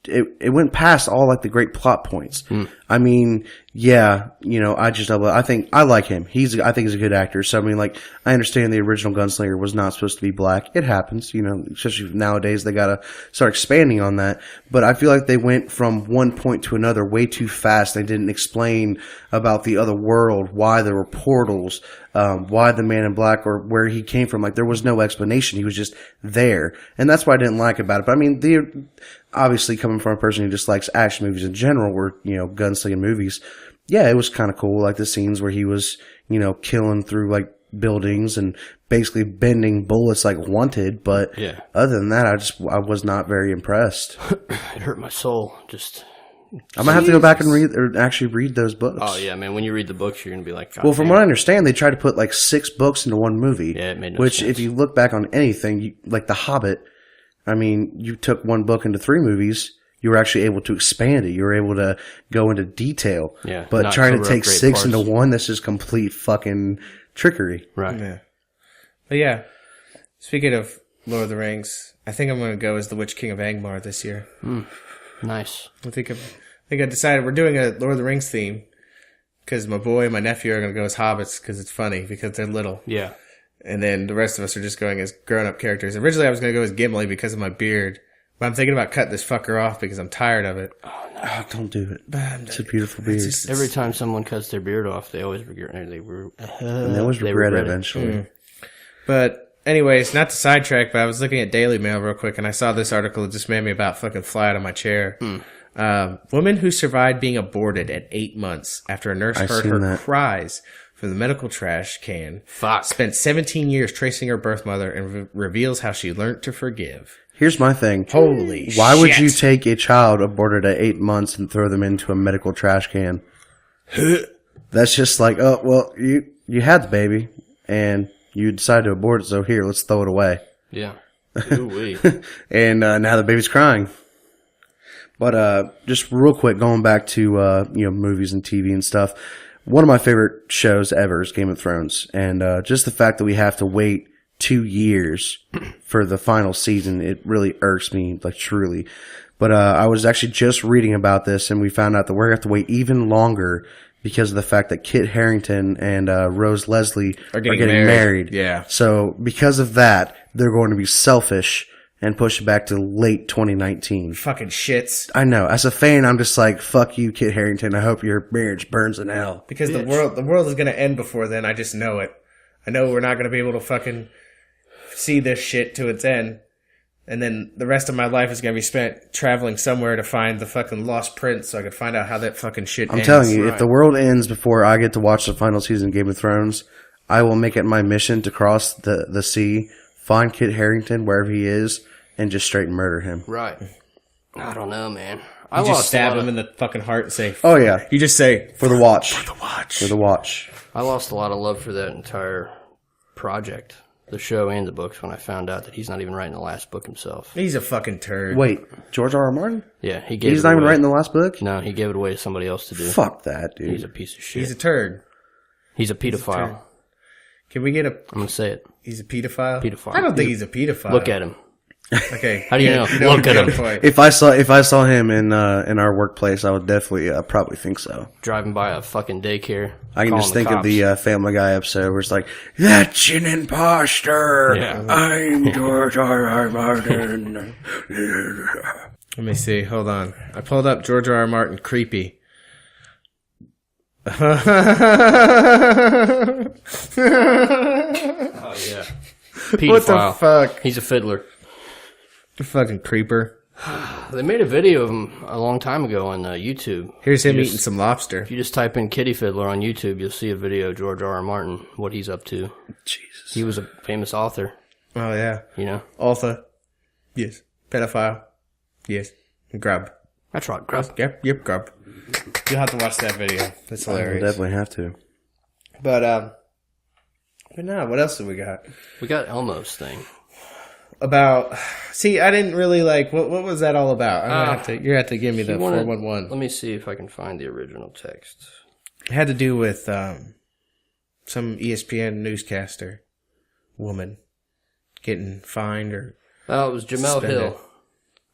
Speaker 4: It went past all like the great plot points. I mean, yeah, I think I like him. I think he's a good actor. So I mean, like, I understand the original Gunslinger was not supposed to be black. It happens, especially nowadays they gotta start expanding on that. But I feel like they went from one point to another way too fast. They didn't explain about the other world, why there were portals, why the Man in Black or where he came from. Like, there was no explanation. He was just there. And that's what I didn't like about it. But I mean, obviously coming from a person who just likes action movies in general, or, gunslinging movies, yeah, it was kind of cool. Like the scenes where he was, killing through like buildings and basically bending bullets like Wanted. But
Speaker 2: Yeah.
Speaker 4: other than that, I was not very impressed.
Speaker 2: It hurt my soul.
Speaker 4: I'm gonna have to go back and read those books.
Speaker 2: Oh yeah, man. When you read the books, you're gonna be like, God
Speaker 4: Well, from
Speaker 2: damn.
Speaker 4: what I understand, they tried to put like 6 books into one movie.
Speaker 2: Yeah, it made no
Speaker 4: Which,
Speaker 2: sense.
Speaker 4: if you look back on anything, like The Hobbit, I mean, you took one book into 3 movies. You were actually able to expand it. You were able to go into detail.
Speaker 2: Yeah,
Speaker 4: But
Speaker 2: not
Speaker 4: trying to
Speaker 2: cover up
Speaker 4: take
Speaker 2: great
Speaker 4: 6
Speaker 2: parts.
Speaker 4: into one, that's just complete fucking trickery.
Speaker 2: Right.
Speaker 3: Yeah. But yeah, speaking of Lord of the Rings, I think I'm going to go as the Witch King of Angmar this year.
Speaker 2: Nice.
Speaker 3: I think I decided we're doing a Lord of the Rings theme because my boy and my nephew are going to go as hobbits because it's funny because they're little.
Speaker 2: Yeah.
Speaker 3: And then the rest of us are just going as grown-up characters. Originally, I was going to go as Gimli because of my beard. But I'm thinking about cutting this fucker off because I'm tired of it.
Speaker 4: Oh, don't do it. It's a beautiful beard.
Speaker 2: Every time someone cuts their beard off, they always regret it.
Speaker 4: And they always regret it eventually.
Speaker 3: But anyways, not to sidetrack, but I was looking at Daily Mail real quick, and I saw this article that just made me about fucking fly out of my chair. Woman who survived being aborted at 8 months after a nurse heard
Speaker 4: seen
Speaker 3: her
Speaker 4: that.
Speaker 3: cries from the medical trash can.
Speaker 2: Fuck.
Speaker 3: Spent 17 years tracing her birth mother and reveals how she learned to forgive.
Speaker 4: Here's my thing.
Speaker 3: Holy
Speaker 4: Why would
Speaker 3: shit.
Speaker 4: you take a child aborted at 8 months and throw them into a medical trash can? That's just like, oh, well, you had the baby, and you decided to abort it, so here, let's throw it away.
Speaker 2: Yeah. Ooh-wee.
Speaker 4: And now the baby's crying. But just real quick, going back to movies and TV and stuff, one of my favorite shows ever is Game of Thrones. And just the fact that we have to wait 2 years for the final season, it really irks me, like, truly. But I was actually just reading about this, and we found out that we're going to have to wait even longer because of the fact that Kit Harington and Rose Leslie
Speaker 3: Are getting married. Yeah.
Speaker 4: So because of that, they're going to be selfish and push it back to late 2019.
Speaker 3: Fucking shits.
Speaker 4: I know. As a fan, I'm just like, fuck you, Kit Harington. I hope your marriage burns in hell.
Speaker 3: Because the world is going to end before then. I just know it. I know we're not going to be able to fucking see this shit to its end. And then the rest of my life is going to be spent traveling somewhere to find the fucking lost prince so I can find out how that fucking shit ends.
Speaker 4: I'm telling you, if the world ends before I get to watch the final season of Game of Thrones, I will make it my mission to cross the sea, find Kit Harington wherever he is, and just straight murder him.
Speaker 2: Right. I don't know, man.
Speaker 3: You just stab him in the fucking heart and say,
Speaker 4: Oh, yeah.
Speaker 3: you just say,
Speaker 4: For the watch.
Speaker 3: for the watch.
Speaker 4: For the watch.
Speaker 2: I lost a lot of love for that entire project, the show and the books, when I found out that he's not even writing the last book himself.
Speaker 3: He's a fucking turd.
Speaker 4: Wait, George R. R. Martin?
Speaker 2: Yeah, he gave
Speaker 4: He's
Speaker 2: it
Speaker 4: not even
Speaker 2: away.
Speaker 4: writing the last book?
Speaker 2: No, he gave it away to somebody else to do.
Speaker 4: Fuck that, dude.
Speaker 2: He's a piece of shit.
Speaker 3: He's a turd.
Speaker 2: He's a pedophile.
Speaker 3: turd. Can we get a...
Speaker 2: I'm gonna say it.
Speaker 3: He's a pedophile?
Speaker 2: Pedophile.
Speaker 3: I don't think he's a pedophile.
Speaker 2: Look at him.
Speaker 3: Okay.
Speaker 2: How do you know? Look at
Speaker 3: good
Speaker 2: him.
Speaker 3: point.
Speaker 4: If I saw him in our workplace, I would definitely probably think so.
Speaker 2: Driving by a fucking daycare.
Speaker 4: I can
Speaker 2: calling
Speaker 4: just think of
Speaker 2: cops.
Speaker 4: the Family Guy episode where it's like, "That's an imposter.
Speaker 2: Yeah.
Speaker 4: I'm George R. R. Martin."
Speaker 3: Let me see. Hold on. I pulled up George R. R. Martin creepy.
Speaker 2: Oh yeah. Pedophile.
Speaker 3: What the fuck?
Speaker 2: He's a fiddler.
Speaker 3: The fucking creeper.
Speaker 2: They made a video of him a long time ago on YouTube.
Speaker 3: Here's him
Speaker 2: You
Speaker 3: eating
Speaker 2: just-
Speaker 3: some lobster.
Speaker 2: If you just type in Kitty Fiddler on YouTube, you'll see a video of George R. R. Martin, what he's up to.
Speaker 4: Jesus.
Speaker 2: He was a famous author,
Speaker 3: Oh, yeah.
Speaker 2: you know?
Speaker 3: Author. Yes. Pedophile. Yes. Grub.
Speaker 2: That's right, Gruff.
Speaker 3: Yep, grub. You'll have to watch that video. That's
Speaker 4: I'll
Speaker 3: hilarious.
Speaker 4: definitely have to.
Speaker 3: But no, what else do we got?
Speaker 2: We got Elmo's thing.
Speaker 3: about. See, I didn't really like. What was that all about? I'm gonna have to. You have to give me the 411.
Speaker 2: Let me see if I can find the original text.
Speaker 3: It had to do with some ESPN newscaster woman getting fined or.
Speaker 2: Oh, it was Jamele
Speaker 3: suspended.
Speaker 2: Hill.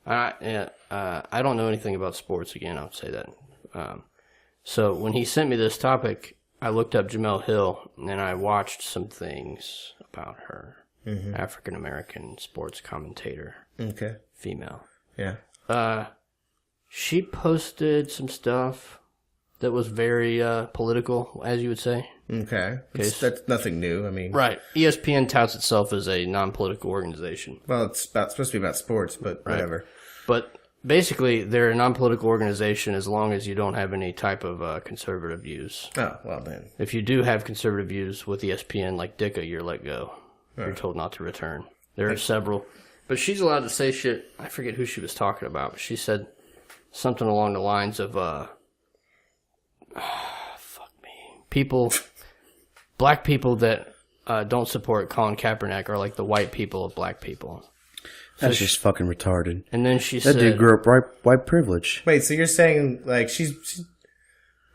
Speaker 2: I don't know anything about sports. Again, I would say that. So when he sent me this topic, I looked up Jamele Hill and I watched some things about her. African American sports commentator,
Speaker 3: Okay.
Speaker 2: female.
Speaker 3: Yeah.
Speaker 2: She posted some stuff that was very political, as you would say.
Speaker 3: Okay. That's nothing new. I mean,
Speaker 2: Right. ESPN touts itself as a non-political organization.
Speaker 3: well, it's supposed to be about sports, but whatever.
Speaker 2: But basically, they're a non-political organization as long as you don't have any type of conservative views.
Speaker 3: Oh, well then.
Speaker 2: If you do have conservative views with ESPN, like Dicka, you're let go. You're told not to return. There are several. But she's allowed to say shit. I forget who she was talking about, but she said something along the lines of, black people that don't support Colin Kaepernick are like the white people of black people.
Speaker 4: That's just fucking retarded.
Speaker 2: And then she
Speaker 4: That
Speaker 2: said,
Speaker 4: dude grew up white privilege.
Speaker 3: Wait, so you're saying like she's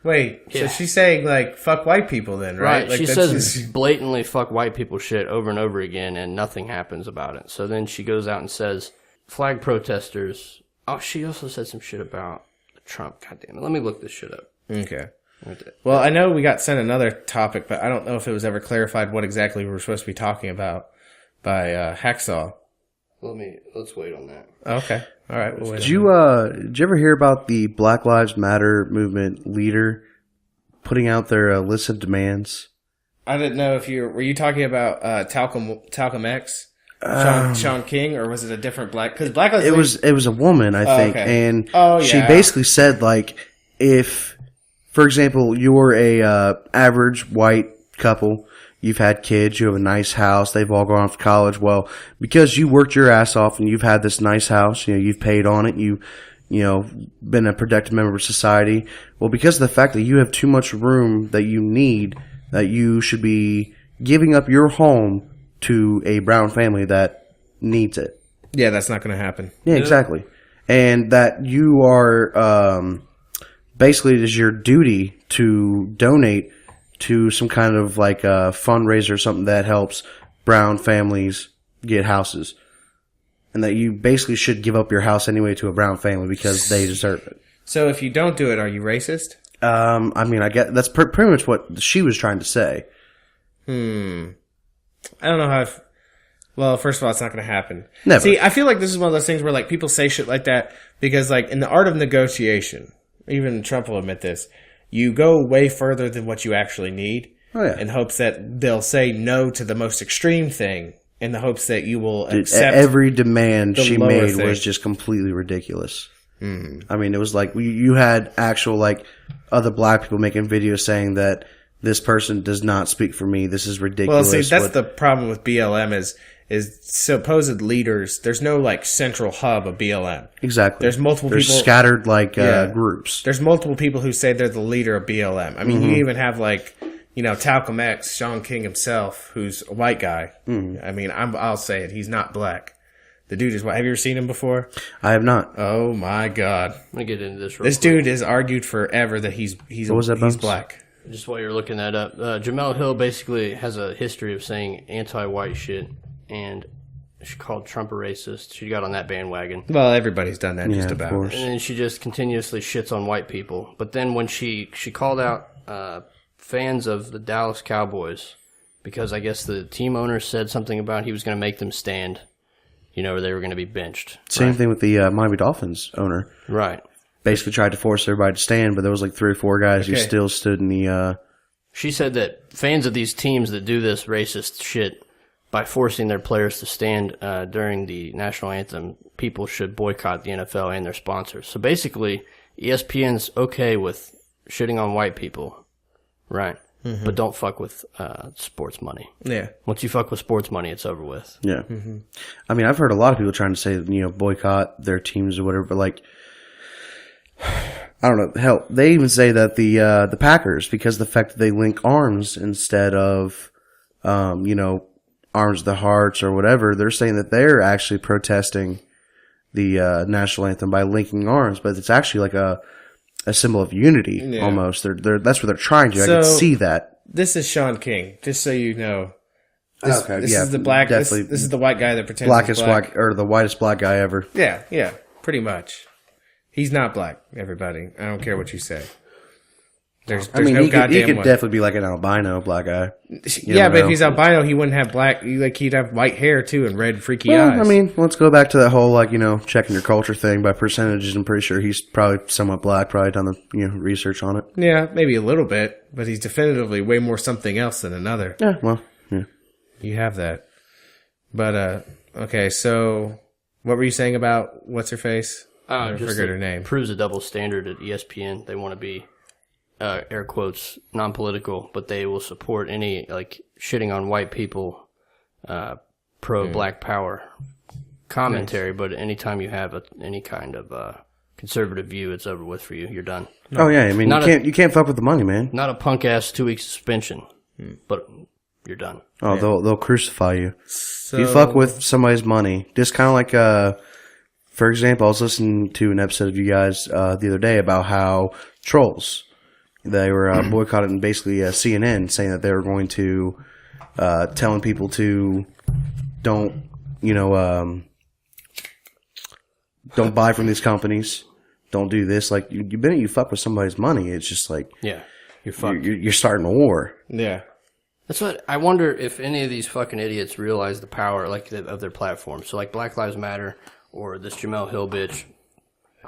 Speaker 3: wait,
Speaker 2: Yeah.
Speaker 3: so she's saying like fuck white people then, right?
Speaker 2: right,
Speaker 3: Like,
Speaker 2: she
Speaker 3: that's
Speaker 2: says
Speaker 3: just-
Speaker 2: blatantly fuck white people shit over and over again and nothing happens about it. So then she goes out and says flag protesters. Oh, she also said some shit about Trump. God damn it. Let me look this shit up.
Speaker 3: Okay. Well, I know we got sent another topic, but I don't know if it was ever clarified what exactly we were supposed to be talking about by Hacksaw.
Speaker 2: Let's wait on that.
Speaker 3: Okay. All right. We'll wait
Speaker 4: Did you ever hear about the Black Lives Matter movement leader putting out their list of demands?
Speaker 3: I didn't know if were you talking about Talcum X, Sean King, or was it a different black? Because Black Lives
Speaker 4: It was a woman, I think,
Speaker 3: okay.
Speaker 4: and she
Speaker 3: yeah.
Speaker 4: basically said like, if, for example, you're a average white couple, you've had kids, you have a nice house, they've all gone off to college. Well, because you worked your ass off and you've had this nice house, you've paid on it, you know, been a productive member of society. Well, because of the fact that you have too much room that you need, that you should be giving up your home to a brown family that needs it.
Speaker 3: Yeah, that's not going to happen.
Speaker 4: Yeah, exactly. And that you are, basically it is your duty to donate to some kind of like a fundraiser or something that helps brown families get houses. And that you basically should give up your house anyway to a brown family because they deserve it.
Speaker 3: So if you don't do it, are you racist?
Speaker 4: I mean, I guess that's pretty much what she was trying to say.
Speaker 3: I don't know how. Well, first of all, it's not going to happen.
Speaker 4: Never.
Speaker 3: See, I feel like this is one of those things where like people say shit like that because, like, in the art of negotiation, even Trump will admit this. You go way further than what you actually need, in hopes that they'll say no to the most extreme thing, in the hopes that you will accept.
Speaker 4: Every demand she
Speaker 3: lower
Speaker 4: made
Speaker 3: thing.
Speaker 4: was just completely ridiculous. I mean, it was like you had actual like other black people making videos saying that this person does not speak for me. This is ridiculous.
Speaker 3: Well, see, that's the problem with BLM is supposed leaders. There's no like central hub of BLM.
Speaker 4: Exactly.
Speaker 3: There's multiple
Speaker 4: There's
Speaker 3: people
Speaker 4: scattered like groups.
Speaker 3: There's multiple people who say they're the leader of BLM. I mean, you even have like, Talcum X, Sean King himself, who's a white guy. I mean, I'll say it. He's not black. The dude is white. Have you ever seen him before?
Speaker 4: I have not.
Speaker 3: Oh my God.
Speaker 2: I'm going to get into this real
Speaker 3: This
Speaker 2: quick.
Speaker 3: dude has argued forever that he's
Speaker 4: What was that,
Speaker 3: he's
Speaker 4: Bones?
Speaker 3: black.
Speaker 2: Just while you're looking that up, Jamele Hill basically has a history of saying anti-white shit, and she called Trump a racist. She got on that bandwagon.
Speaker 3: Well, everybody's done that just
Speaker 4: of
Speaker 3: about.
Speaker 4: course.
Speaker 2: And then she just continuously shits on white people. But then when she called out fans of the Dallas Cowboys, because I guess the team owner said something about he was going to make them stand, or they were going to be benched.
Speaker 4: Same thing with the Miami Dolphins owner.
Speaker 2: Right.
Speaker 4: Basically tried to force everybody to stand, but there was like 3 or 4 guys who still stood in the.
Speaker 2: She said that fans of these teams that do this racist shit by forcing their players to stand during the national anthem, people should boycott the NFL and their sponsors. So basically, ESPN's okay with shitting on white people, right? But don't fuck with sports money.
Speaker 3: Yeah.
Speaker 2: Once you fuck with sports money, it's over with.
Speaker 4: Yeah. I mean, I've heard a lot of people trying to say, boycott their teams or whatever, but like, I don't know. Hell, they even say that the Packers, because of the fact that they link arms instead of, Arms of the Hearts or whatever, they're saying that they're actually protesting the national anthem by linking arms, but it's actually like a symbol of unity almost. That's what they're trying to. I can see that.
Speaker 3: This is Sean King, just so you know. This is the black. This is the white guy that pretends
Speaker 4: blackest
Speaker 3: he's black.
Speaker 4: white or the whitest black guy ever.
Speaker 3: Yeah, pretty much. He's not black. Everybody, I don't care what you say. There's no
Speaker 4: he
Speaker 3: goddamn
Speaker 4: could
Speaker 3: way.
Speaker 4: definitely be like an albino black guy.
Speaker 3: Yeah, but if he's albino, he wouldn't have black. He'd have white hair too and red freaky eyes.
Speaker 4: I mean, let's go back to that whole checking your culture thing by percentages. I'm pretty sure he's probably somewhat black. Probably done the research on it.
Speaker 3: Yeah, maybe a little bit, but he's definitively way more something else than another.
Speaker 4: Yeah, well, yeah.
Speaker 3: You have that. But okay, so what were you saying about what's her face? I forget her name.
Speaker 2: Proves a double standard at ESPN. They want to be air quotes non-political, but they will support any shitting on white people, pro Black Power commentary. Nice. But anytime you have any kind of conservative view, it's over with for you. You're done.
Speaker 4: No. Oh yeah, I mean you can't fuck with the money, man.
Speaker 2: Not a punk ass 2-week suspension, but you're done.
Speaker 4: Oh, yeah. they'll crucify you. So, if you fuck with somebody's money, just kind of like for example, I was listening to an episode of you guys the other day about how trolls. They were boycotting basically CNN, saying that they were going to telling people to don't buy from these companies, don't do this. Like you fuck with somebody's money, it's just like
Speaker 2: you're fucked.
Speaker 4: You're starting a war.
Speaker 3: Yeah,
Speaker 2: that's what I wonder if any of these fucking idiots realize the power of their platform. So like Black Lives Matter or this Jamele Hill bitch,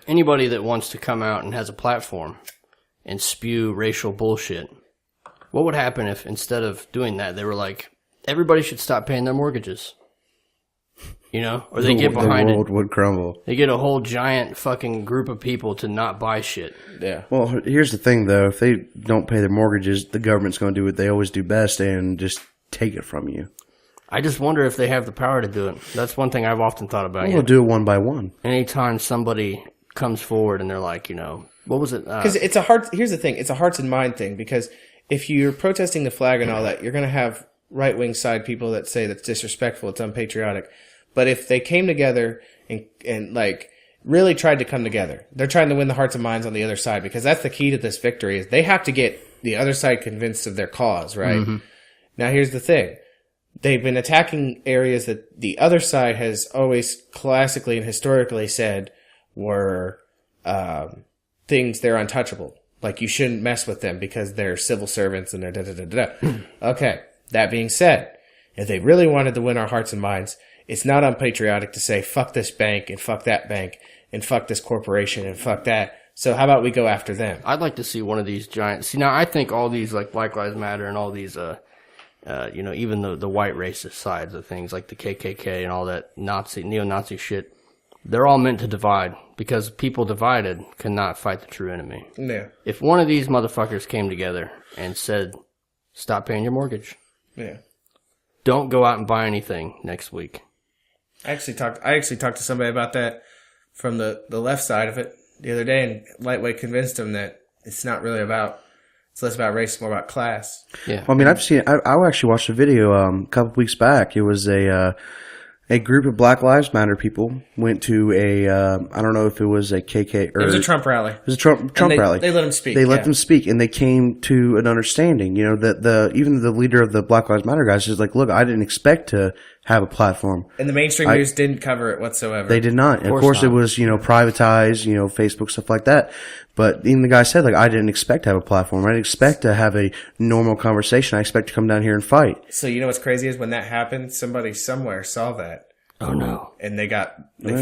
Speaker 2: anybody that wants to come out and has a platform and spew racial bullshit. What would happen if instead of doing that, they were like, everybody should stop paying their mortgages? Or they get behind it.
Speaker 4: The world would crumble.
Speaker 2: They get a whole giant fucking group of people to not buy shit.
Speaker 3: Yeah.
Speaker 4: Well, here's the thing, though. If they don't pay their mortgages, the government's going to do what they always do best and just take it from you.
Speaker 2: I just wonder if they have the power to do it. That's one thing I've often thought about.
Speaker 4: We'll do it one by one.
Speaker 2: Anytime somebody comes forward and they're like, what was it?
Speaker 3: Because here's the thing. It's a hearts and mind thing, because if you're protesting the flag and all that, you're going to have right-wing side people that say that's disrespectful, it's unpatriotic. But if they came together and really tried to come together, they're trying to win the hearts and minds on the other side, because that's the key to this victory is they have to get the other side convinced of their cause, right? Mm-hmm. Now, here's the thing. They've been attacking areas that the other side has always classically and historically said were things they're untouchable. Like you shouldn't mess with them because they're civil servants and they're da-da-da-da-da. Okay, that being said, if they really wanted to win our hearts and minds, it's not unpatriotic to say, fuck this bank and fuck that bank and fuck this corporation and fuck that. So how about we go after them?
Speaker 2: I'd like to see one of these giant... See, now I think all these like Black Lives Matter and all these... even the white racist sides of things like the KKK and all that neo-Nazi shit, they're all meant to divide because people divided cannot fight the true enemy.
Speaker 3: Yeah.
Speaker 2: If one of these motherfuckers came together and said, stop paying your mortgage.
Speaker 3: Yeah.
Speaker 2: Don't go out and buy anything next week.
Speaker 3: I actually talked to somebody about that from the left side of it the other day, and lightweight convinced him that it's not really about... It's less about race, more about class.
Speaker 2: Yeah.
Speaker 4: Well, I mean, I actually watched a video a couple weeks back. It was a group of Black Lives Matter people went to I don't know if it was a KK or...
Speaker 3: It was a Trump rally.
Speaker 4: It was a Trump rally.
Speaker 3: They let them speak.
Speaker 4: They let them speak, and they came to an understanding. That even the leader of the Black Lives Matter guys is like, look, I didn't expect to have a platform.
Speaker 3: And the mainstream news didn't cover it whatsoever.
Speaker 4: They did not. And of course, it was, privatized, Facebook, stuff like that. But even the guy said, I didn't expect to have a platform. I didn't expect to have a normal conversation. I expect to come down here and fight.
Speaker 3: So what's crazy is when that happened, somebody somewhere saw that.
Speaker 2: Oh no!
Speaker 3: And they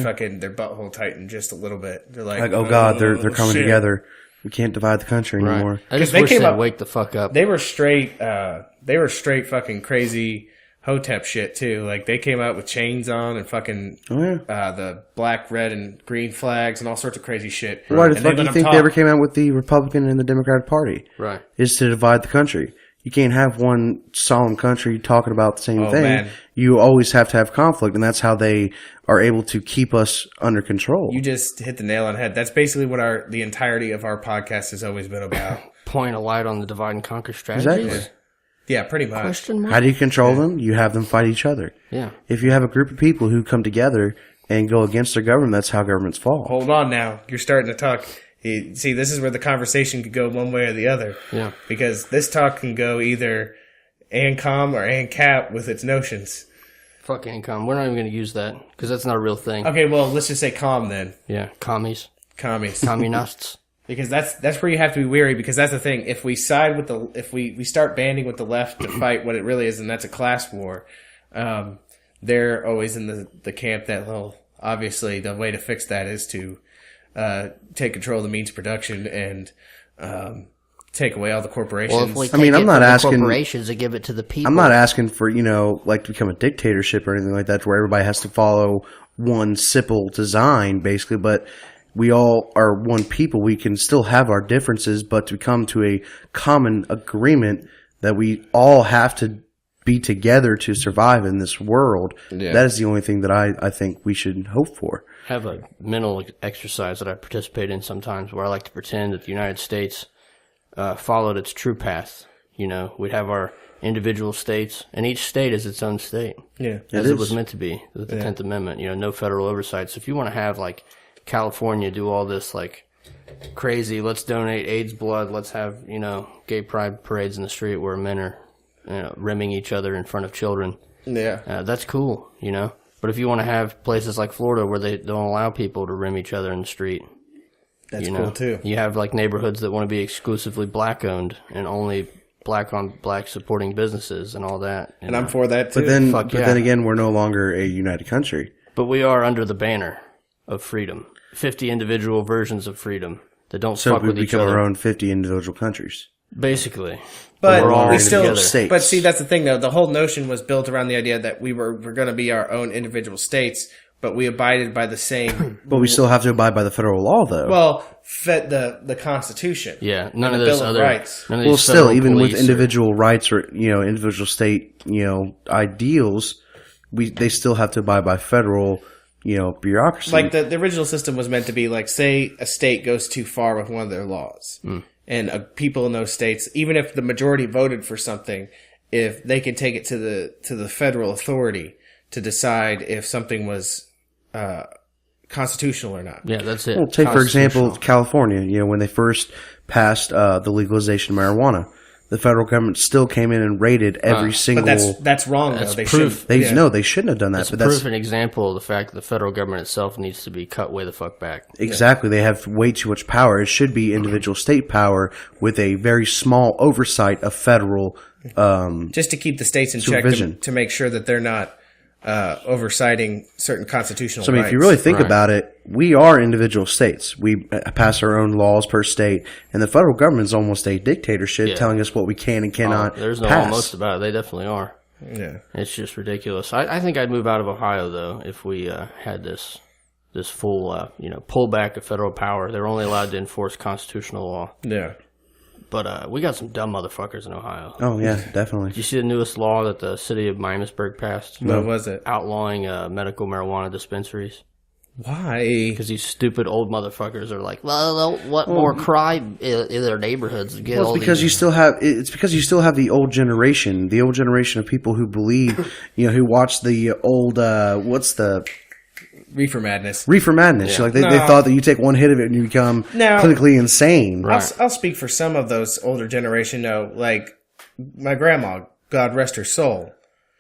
Speaker 3: fucking their butthole tightened just a little bit. They're like,
Speaker 4: oh god, they're coming together. We can't divide the country anymore.
Speaker 2: Right. I just wish they'd wake the fuck up.
Speaker 3: They were straight fucking crazy Hotep shit too. Like they came out with chains on and fucking the black, red, and green flags and all sorts of crazy shit.
Speaker 4: Why the fuck do you think they ever came out with the Republican and the Democratic Party?
Speaker 2: Right,
Speaker 4: is to divide the country. You can't have one solemn country talking about the same thing. Man. You always have to have conflict, and that's how they are able to keep us under control.
Speaker 3: You just hit the nail on the head. That's basically what the entirety of our podcast has always been about.
Speaker 2: Point a light on the divide and conquer strategies.
Speaker 4: Exactly.
Speaker 3: Yeah, pretty much.
Speaker 2: Question mark?
Speaker 4: How do you control them? You have them fight each other.
Speaker 2: Yeah.
Speaker 4: If you have a group of people who come together and go against their government, that's how governments fall.
Speaker 3: Hold on now. You're starting to talk. See, this is where the conversation could go one way or the other.
Speaker 2: Yeah.
Speaker 3: Because this talk can go either ANCOM or ANCAP with its notions.
Speaker 2: Fuck income. We're not even going to use that because that's not a real thing.
Speaker 3: Okay, well, let's just say COM then.
Speaker 2: Yeah. Commies.
Speaker 3: Communists. Because that's where you have to be wary, because that's the thing. If we side with if we start banding with the left to fight what it really is, and that's a class war, they're always in the camp that, well, obviously the way to fix that is to take control of the means of production and take away all the corporations.
Speaker 5: Well, if we take
Speaker 4: I'm
Speaker 5: it
Speaker 4: not
Speaker 5: from
Speaker 4: asking
Speaker 5: the corporations and give it to the people.
Speaker 4: I'm not asking for, like to become a dictatorship or anything like that where everybody has to follow one simple design, basically, but we all are one people. We can still have our differences, but to come to a common agreement that we all have to be together to survive in this world, that is the only thing that I think we should hope for.
Speaker 2: I have a mental exercise that I participate in sometimes where I like to pretend that the United States followed its true path. We'd have our individual states, and each state is its own state.
Speaker 3: Yeah.
Speaker 2: As it was meant to be, the 10th Amendment. No federal oversight. So if you want to have, like, California do all this, like, crazy, let's donate AIDS blood, let's have, gay pride parades in the street where men are rimming each other in front of children.
Speaker 3: Yeah.
Speaker 2: That's cool, But if you want to have places like Florida where they don't allow people to rim each other in the street,
Speaker 3: That's cool too.
Speaker 2: You have like neighborhoods that want to be exclusively black owned and only black on black supporting businesses and all that.
Speaker 3: And I'm for that too.
Speaker 4: But then again, we're no longer a united country.
Speaker 2: But we are under the banner of freedom. 50 individual versions of freedom that don't fuck with each
Speaker 4: become
Speaker 2: other.
Speaker 4: our own 50 individual countries.
Speaker 2: Basically.
Speaker 3: But
Speaker 2: we're all
Speaker 3: we still,
Speaker 2: together.
Speaker 4: States.
Speaker 3: but see, that's the thing though. The whole notion was built around the idea that we're going to be our own individual states, but we abided by the same.
Speaker 4: But we still have to abide by the federal law, though.
Speaker 3: Well, the Constitution.
Speaker 2: Yeah, none
Speaker 3: and
Speaker 2: of
Speaker 3: the
Speaker 2: this
Speaker 3: Bill of
Speaker 2: other.
Speaker 3: Rights.
Speaker 2: None of
Speaker 4: well,
Speaker 2: these
Speaker 4: still,
Speaker 2: federal
Speaker 4: even with
Speaker 2: police
Speaker 4: individual rights or individual state ideals, they still have to abide by federal bureaucracy.
Speaker 3: Like the original system was meant to be like, say a state goes too far with one of their laws, and people in those states, even if the majority voted for something, if they could take it to the federal authority to decide if something was constitutional or not.
Speaker 2: Yeah, that's it.
Speaker 4: Well, take for example
Speaker 2: Constitutional.
Speaker 4: California. When they first passed the legalization of marijuana, the federal government still came in and raided every single.
Speaker 3: But that's wrong.
Speaker 2: That's
Speaker 3: though. They
Speaker 2: proof.
Speaker 3: should.
Speaker 4: They shouldn't have done that.
Speaker 2: That's
Speaker 4: but
Speaker 2: proof and example of the fact that the federal government itself needs to be cut way the fuck back.
Speaker 4: Exactly. They have way too much power. It should be individual state power with a very small oversight of federal.
Speaker 3: Just to keep the states in check
Speaker 4: supervision.
Speaker 3: to make sure that they're not oversighting certain constitutional
Speaker 4: So, I mean,
Speaker 3: rights.
Speaker 4: if you really think
Speaker 2: Right.
Speaker 4: about it, we are individual states. We pass our own laws per state, and the federal government is almost a dictatorship,
Speaker 2: Yeah.
Speaker 4: telling us what we can and cannot
Speaker 2: There's no
Speaker 4: pass.
Speaker 2: almost about it. They definitely are.
Speaker 3: Yeah.
Speaker 2: It's just ridiculous. I think I'd move out of Ohio, though, if we had this full, pullback of federal power. They're only allowed to enforce constitutional law.
Speaker 3: Yeah.
Speaker 2: But we got some dumb motherfuckers in Ohio.
Speaker 4: Oh yeah, definitely.
Speaker 2: Did you see the newest law that the city of Miamisburg passed?
Speaker 3: What was it?
Speaker 2: Outlawing medical marijuana dispensaries.
Speaker 3: Why?
Speaker 2: Because these stupid old motherfuckers are like, well, what more crime in their neighborhoods to get
Speaker 4: Well,
Speaker 2: all
Speaker 4: it's because
Speaker 2: these...
Speaker 4: it's because you still have the old generation of people who believe, who watch the old what's the
Speaker 3: Reefer madness.
Speaker 4: Reefer Madness.
Speaker 2: Yeah.
Speaker 4: Like they
Speaker 3: No.
Speaker 4: thought that you take one hit of it and you become
Speaker 3: No.
Speaker 4: clinically insane.
Speaker 2: Right.
Speaker 3: I'll speak for some of those older generation. No, like my grandma, God rest her soul.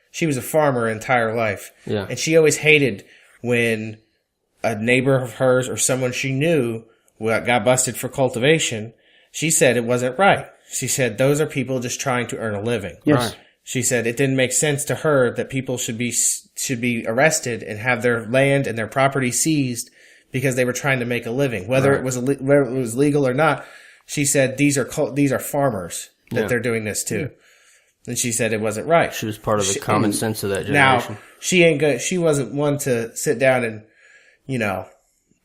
Speaker 3: She was a farmer her entire life.
Speaker 2: Yeah.
Speaker 3: And she always hated when a neighbor of hers or someone she knew got busted for cultivation. She said it wasn't right. She said those are people just trying to earn a living.
Speaker 4: Yes.
Speaker 2: Right.
Speaker 3: She said it didn't make sense to her that people should be arrested and have their land and their property seized because they were trying to make a living, whether it was legal or not. She said these are farmers that
Speaker 2: Yeah.
Speaker 3: they're doing this to, and she said it wasn't right.
Speaker 2: She was part of the common sense of that
Speaker 3: Now
Speaker 2: generation.
Speaker 3: she ain't good. She wasn't one to sit down and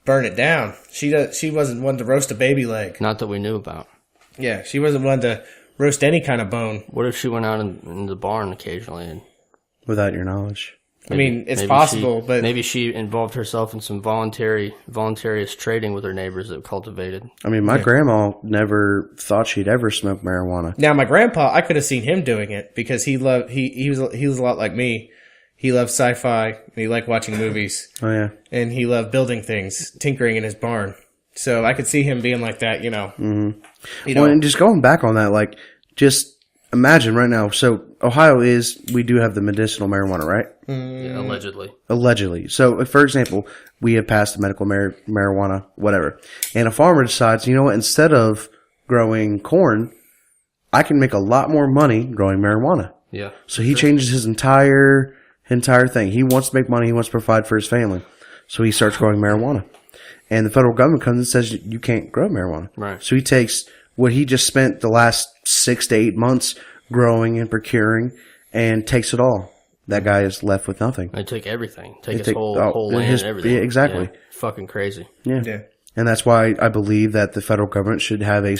Speaker 3: burn it down. She wasn't one to roast a baby leg.
Speaker 2: Not that we knew about.
Speaker 3: Yeah, she wasn't one to roast any kind of bone.
Speaker 2: What if she went out in the barn occasionally and
Speaker 4: Without your knowledge.
Speaker 3: I mean, it's
Speaker 2: Maybe
Speaker 3: possible, but
Speaker 2: maybe she involved herself in some voluntarious trading with her neighbors that cultivated.
Speaker 4: I mean, my grandma never thought she'd ever smoke marijuana.
Speaker 3: now my grandpa, I could have seen him doing it because he was a lot like me. He loved sci-fi and he liked watching movies.
Speaker 4: Oh yeah.
Speaker 3: And he loved building things, tinkering in his barn. So I could see him being like that, you know.
Speaker 4: Mm-hmm.
Speaker 3: You know,
Speaker 4: Well, and just going back on that, like, just imagine right now. So Ohio we do have the medicinal marijuana, right?
Speaker 2: Yeah, allegedly.
Speaker 4: Allegedly. So, for example, we have passed the medical marijuana, whatever. And a farmer decides, you know what, instead of growing corn, I can make a lot more money growing marijuana.
Speaker 2: Yeah.
Speaker 4: So he changes his entire thing. He wants to make money. He wants to provide for his family. So he starts growing marijuana. And the federal government comes and says, you can't grow marijuana.
Speaker 2: Right.
Speaker 4: So he takes what he just spent the last 6 to 8 months growing and procuring and takes it all. That guy is left with nothing.
Speaker 2: They take everything. Take his
Speaker 4: take-
Speaker 2: whole land
Speaker 4: his-
Speaker 2: and everything.
Speaker 4: yeah, exactly.
Speaker 2: Yeah, fucking crazy.
Speaker 4: Yeah.
Speaker 3: yeah.
Speaker 4: And that's why I believe that the federal government should have a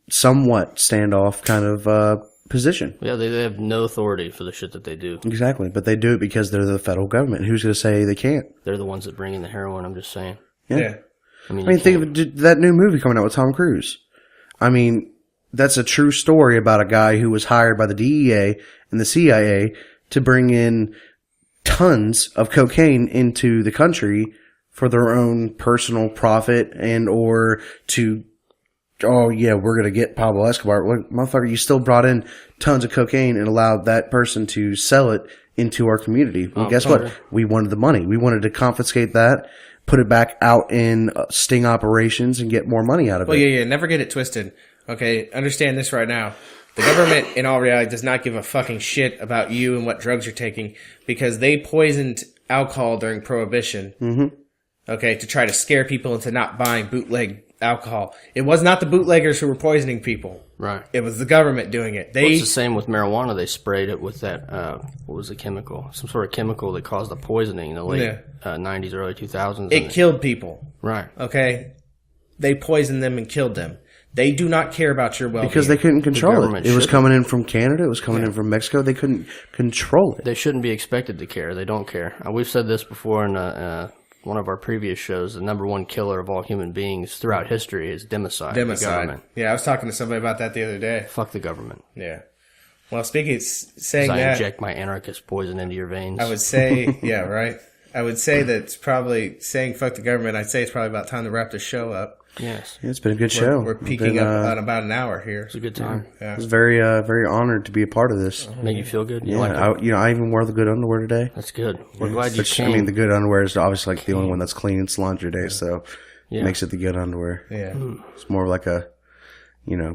Speaker 4: somewhat standoff kind of position.
Speaker 2: Yeah, they have no authority for the shit that they do.
Speaker 4: Exactly. But they do it because they're the federal government. Who's going to say they can't?
Speaker 2: They're the ones that bring in the heroin, I'm just saying.
Speaker 3: Yeah.
Speaker 2: I mean,
Speaker 4: I mean, think of that new movie coming out with Tom Cruise. I mean, that's a true story about a guy who was hired by the DEA and the CIA to bring in tons of cocaine into the country for their own personal profit and or to, oh yeah, we're going to get Pablo Escobar. What, motherfucker, you still brought in tons of cocaine and allowed that person to sell it into our community. Well, guess what? We wanted the money. We wanted to confiscate that, put it back out in sting operations and get more money out of
Speaker 3: Well,
Speaker 4: it.
Speaker 3: yeah. Never get it twisted. Okay, understand this right now. The government, in all reality, does not give a fucking shit about you and what drugs you're taking because they poisoned alcohol during Prohibition. Mm-hmm. Okay, to try to scare people into not buying bootleg alcohol. It was not the bootleggers who were poisoning people.
Speaker 2: right.
Speaker 3: It was the government doing it.
Speaker 2: Well, it's the same with marijuana. They sprayed it with that, what was the chemical? Some sort of chemical that caused the poisoning in the late 90s, early 2000s.
Speaker 3: It killed people.
Speaker 2: Right.
Speaker 3: Okay? They poisoned them and killed them. They do not care about your well-being.
Speaker 4: Because they couldn't control it.
Speaker 2: government
Speaker 4: It was
Speaker 2: shouldn't.
Speaker 4: coming in from Canada. It was coming in from Mexico. They couldn't control it.
Speaker 2: They shouldn't be expected to care. They don't care. We've said this before in one of our previous shows. The number one killer of all human beings throughout history is democide. The
Speaker 3: Democide.
Speaker 2: government.
Speaker 3: Yeah, I was talking to somebody about that the other day.
Speaker 2: Fuck the government.
Speaker 3: Yeah. Well, speaking, saying
Speaker 2: I
Speaker 3: that,
Speaker 2: inject my anarchist poison into your veins.
Speaker 3: I would say, yeah, right. I would say that it's probably saying fuck the government. I'd say it's probably about time to wrap this show up.
Speaker 2: Yes.
Speaker 4: Yeah, it's been a good show.
Speaker 3: We're peaking up on about an hour here.
Speaker 2: It's a good time.
Speaker 4: I was very, very honored to be a part of this.
Speaker 2: Make you feel good? You
Speaker 4: Yeah,
Speaker 2: like it?
Speaker 4: I even wore the good underwear today.
Speaker 2: That's good. We're glad you
Speaker 4: Which,
Speaker 2: came.
Speaker 4: I mean, the good underwear is obviously like the only one that's clean. It's laundry day, so it makes it the good underwear.
Speaker 3: Yeah.
Speaker 4: It's more like a,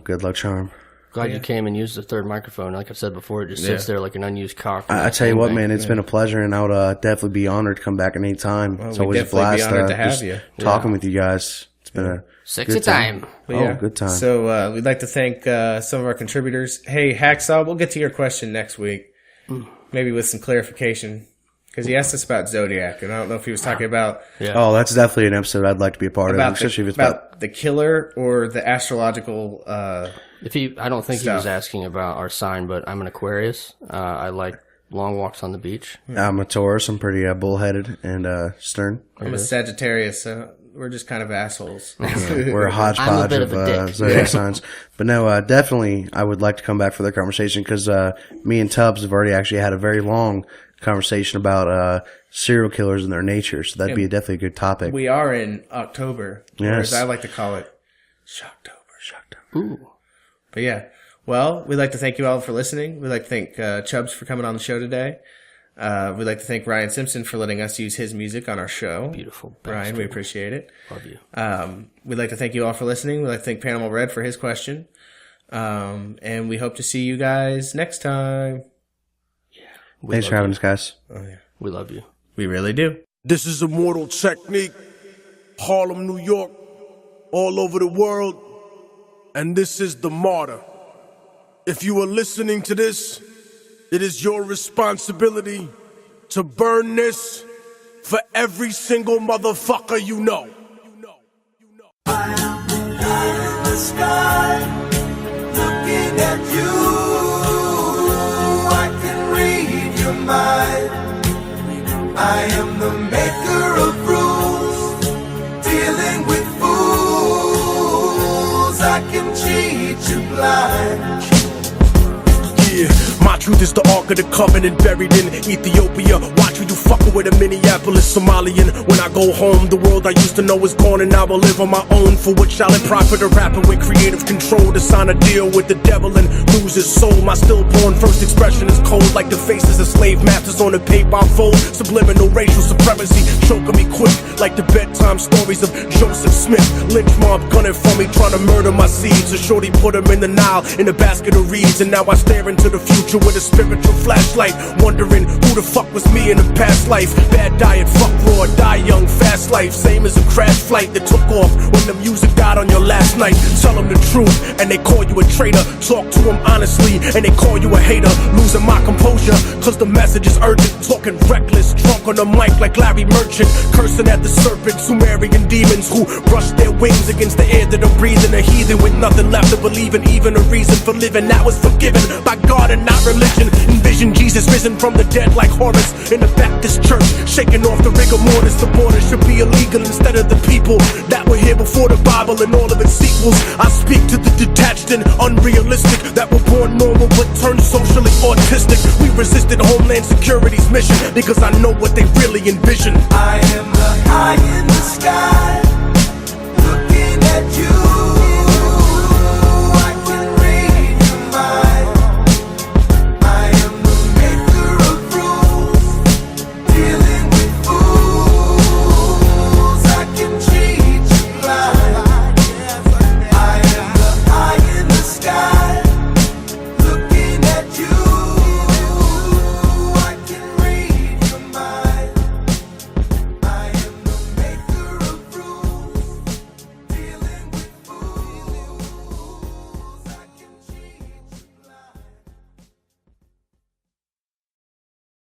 Speaker 4: good luck charm.
Speaker 2: Glad you came and used the third microphone. Like I said before, it just sits there like an unused cock.
Speaker 4: I tell you what, man, it's been a pleasure, and I would definitely be honored to come back at any time. It's
Speaker 3: we'd
Speaker 4: always a
Speaker 3: definitely be
Speaker 4: blast
Speaker 3: honored to have
Speaker 4: just
Speaker 3: you.
Speaker 4: talking with you guys. It's been a
Speaker 2: Sexy
Speaker 4: good
Speaker 2: time.
Speaker 3: But
Speaker 4: Oh, good time.
Speaker 3: So we'd like to thank some of our contributors. Hey, Hacksaw, we'll get to your question next week. Maybe with some clarification. Because he asked us about Zodiac, and I don't know if he was talking about
Speaker 4: Oh, that's definitely an episode I'd like to be a part of, especially if it's
Speaker 3: about the killer or the astrological.
Speaker 2: I don't think he was asking about our sign, but I'm an Aquarius. I like long walks on the beach.
Speaker 4: I'm a Taurus. I'm pretty bullheaded and stern.
Speaker 3: I'm a Sagittarius, so we're just kind of assholes.
Speaker 4: We're a hodgepodge
Speaker 2: bit
Speaker 4: of
Speaker 2: of a dick.
Speaker 4: zodiac signs. But no, definitely I would like to come back for the conversation because me and Tubbs have already actually had a very long conversation about serial killers and their nature. So that'd be definitely a good topic.
Speaker 3: We are in October, or as I like to call it, Shocktober.
Speaker 2: Ooh.
Speaker 3: But yeah, well, we'd like to thank you all for listening. We'd like to thank Chubs for coming on the show today. We'd like to thank Ryan Simpson for letting us use his music on our show.
Speaker 2: Beautiful.
Speaker 3: Ryan, we appreciate it.
Speaker 2: Love you.
Speaker 3: We'd like to thank you all for listening. We'd like to thank Panama Red for his question. And we hope to see you guys next time.
Speaker 4: Thanks for having us, guys.
Speaker 3: Oh, yeah.
Speaker 2: We love you.
Speaker 3: We really do.
Speaker 5: This is Immortal Technique, Harlem, New York, all over the world, and this is The Martyr. If you are listening to this, it is your responsibility to burn this for every single motherfucker you know.
Speaker 6: I am the light in the sky, looking at you. I can read your mind. right. I am the maker of rules, dealing with fools. I can cheat you blind.
Speaker 5: Yeah, my truth is the Ark of the Covenant buried in Ethiopia. Watch who you fucking with, a Minneapolis Somalian. When I go home, the world I used to know is gone, and I will live on my own. For what shall it profit a rapper with creative control to sign a deal with the devil and lose his soul? My stillborn first expression is cold, like the faces of slave masters on a paper I fold. Subliminal racial supremacy choking me quick, like the bedtime stories of Joseph Smith. Lynch mob gunning for me, trying to murder my seeds. A shorty put him in the Nile in a basket of reeds, and now I stare into the future with a spiritual flashlight, wondering who the fuck was me in a past life. Bad diet, fuck raw, die young, fast life, same as a crash flight that took off when the music died on your last night. Tell them the truth and they call you a traitor. Talk to them honestly and they call you a hater. Losing my composure cause the message is urgent. Talking reckless, drunk on the mic like Larry Merchant, cursing at the serpent, Sumerian demons who brush their wings against the air that I'm breathing. A heathen with nothing left to believe in, even a reason for living. Now is forgiven by God and not religion. Envision Jesus risen from the dead like Horus in the Baptist church, shaking off the rigor mortis. The border should be illegal instead of the people that were here before the Bible and all of its sequels. I speak to the detached and unrealistic that were born normal but turned socially autistic. We resisted Homeland Security's mission because I know what they really envision.
Speaker 6: I am the eye in the sky, looking at you.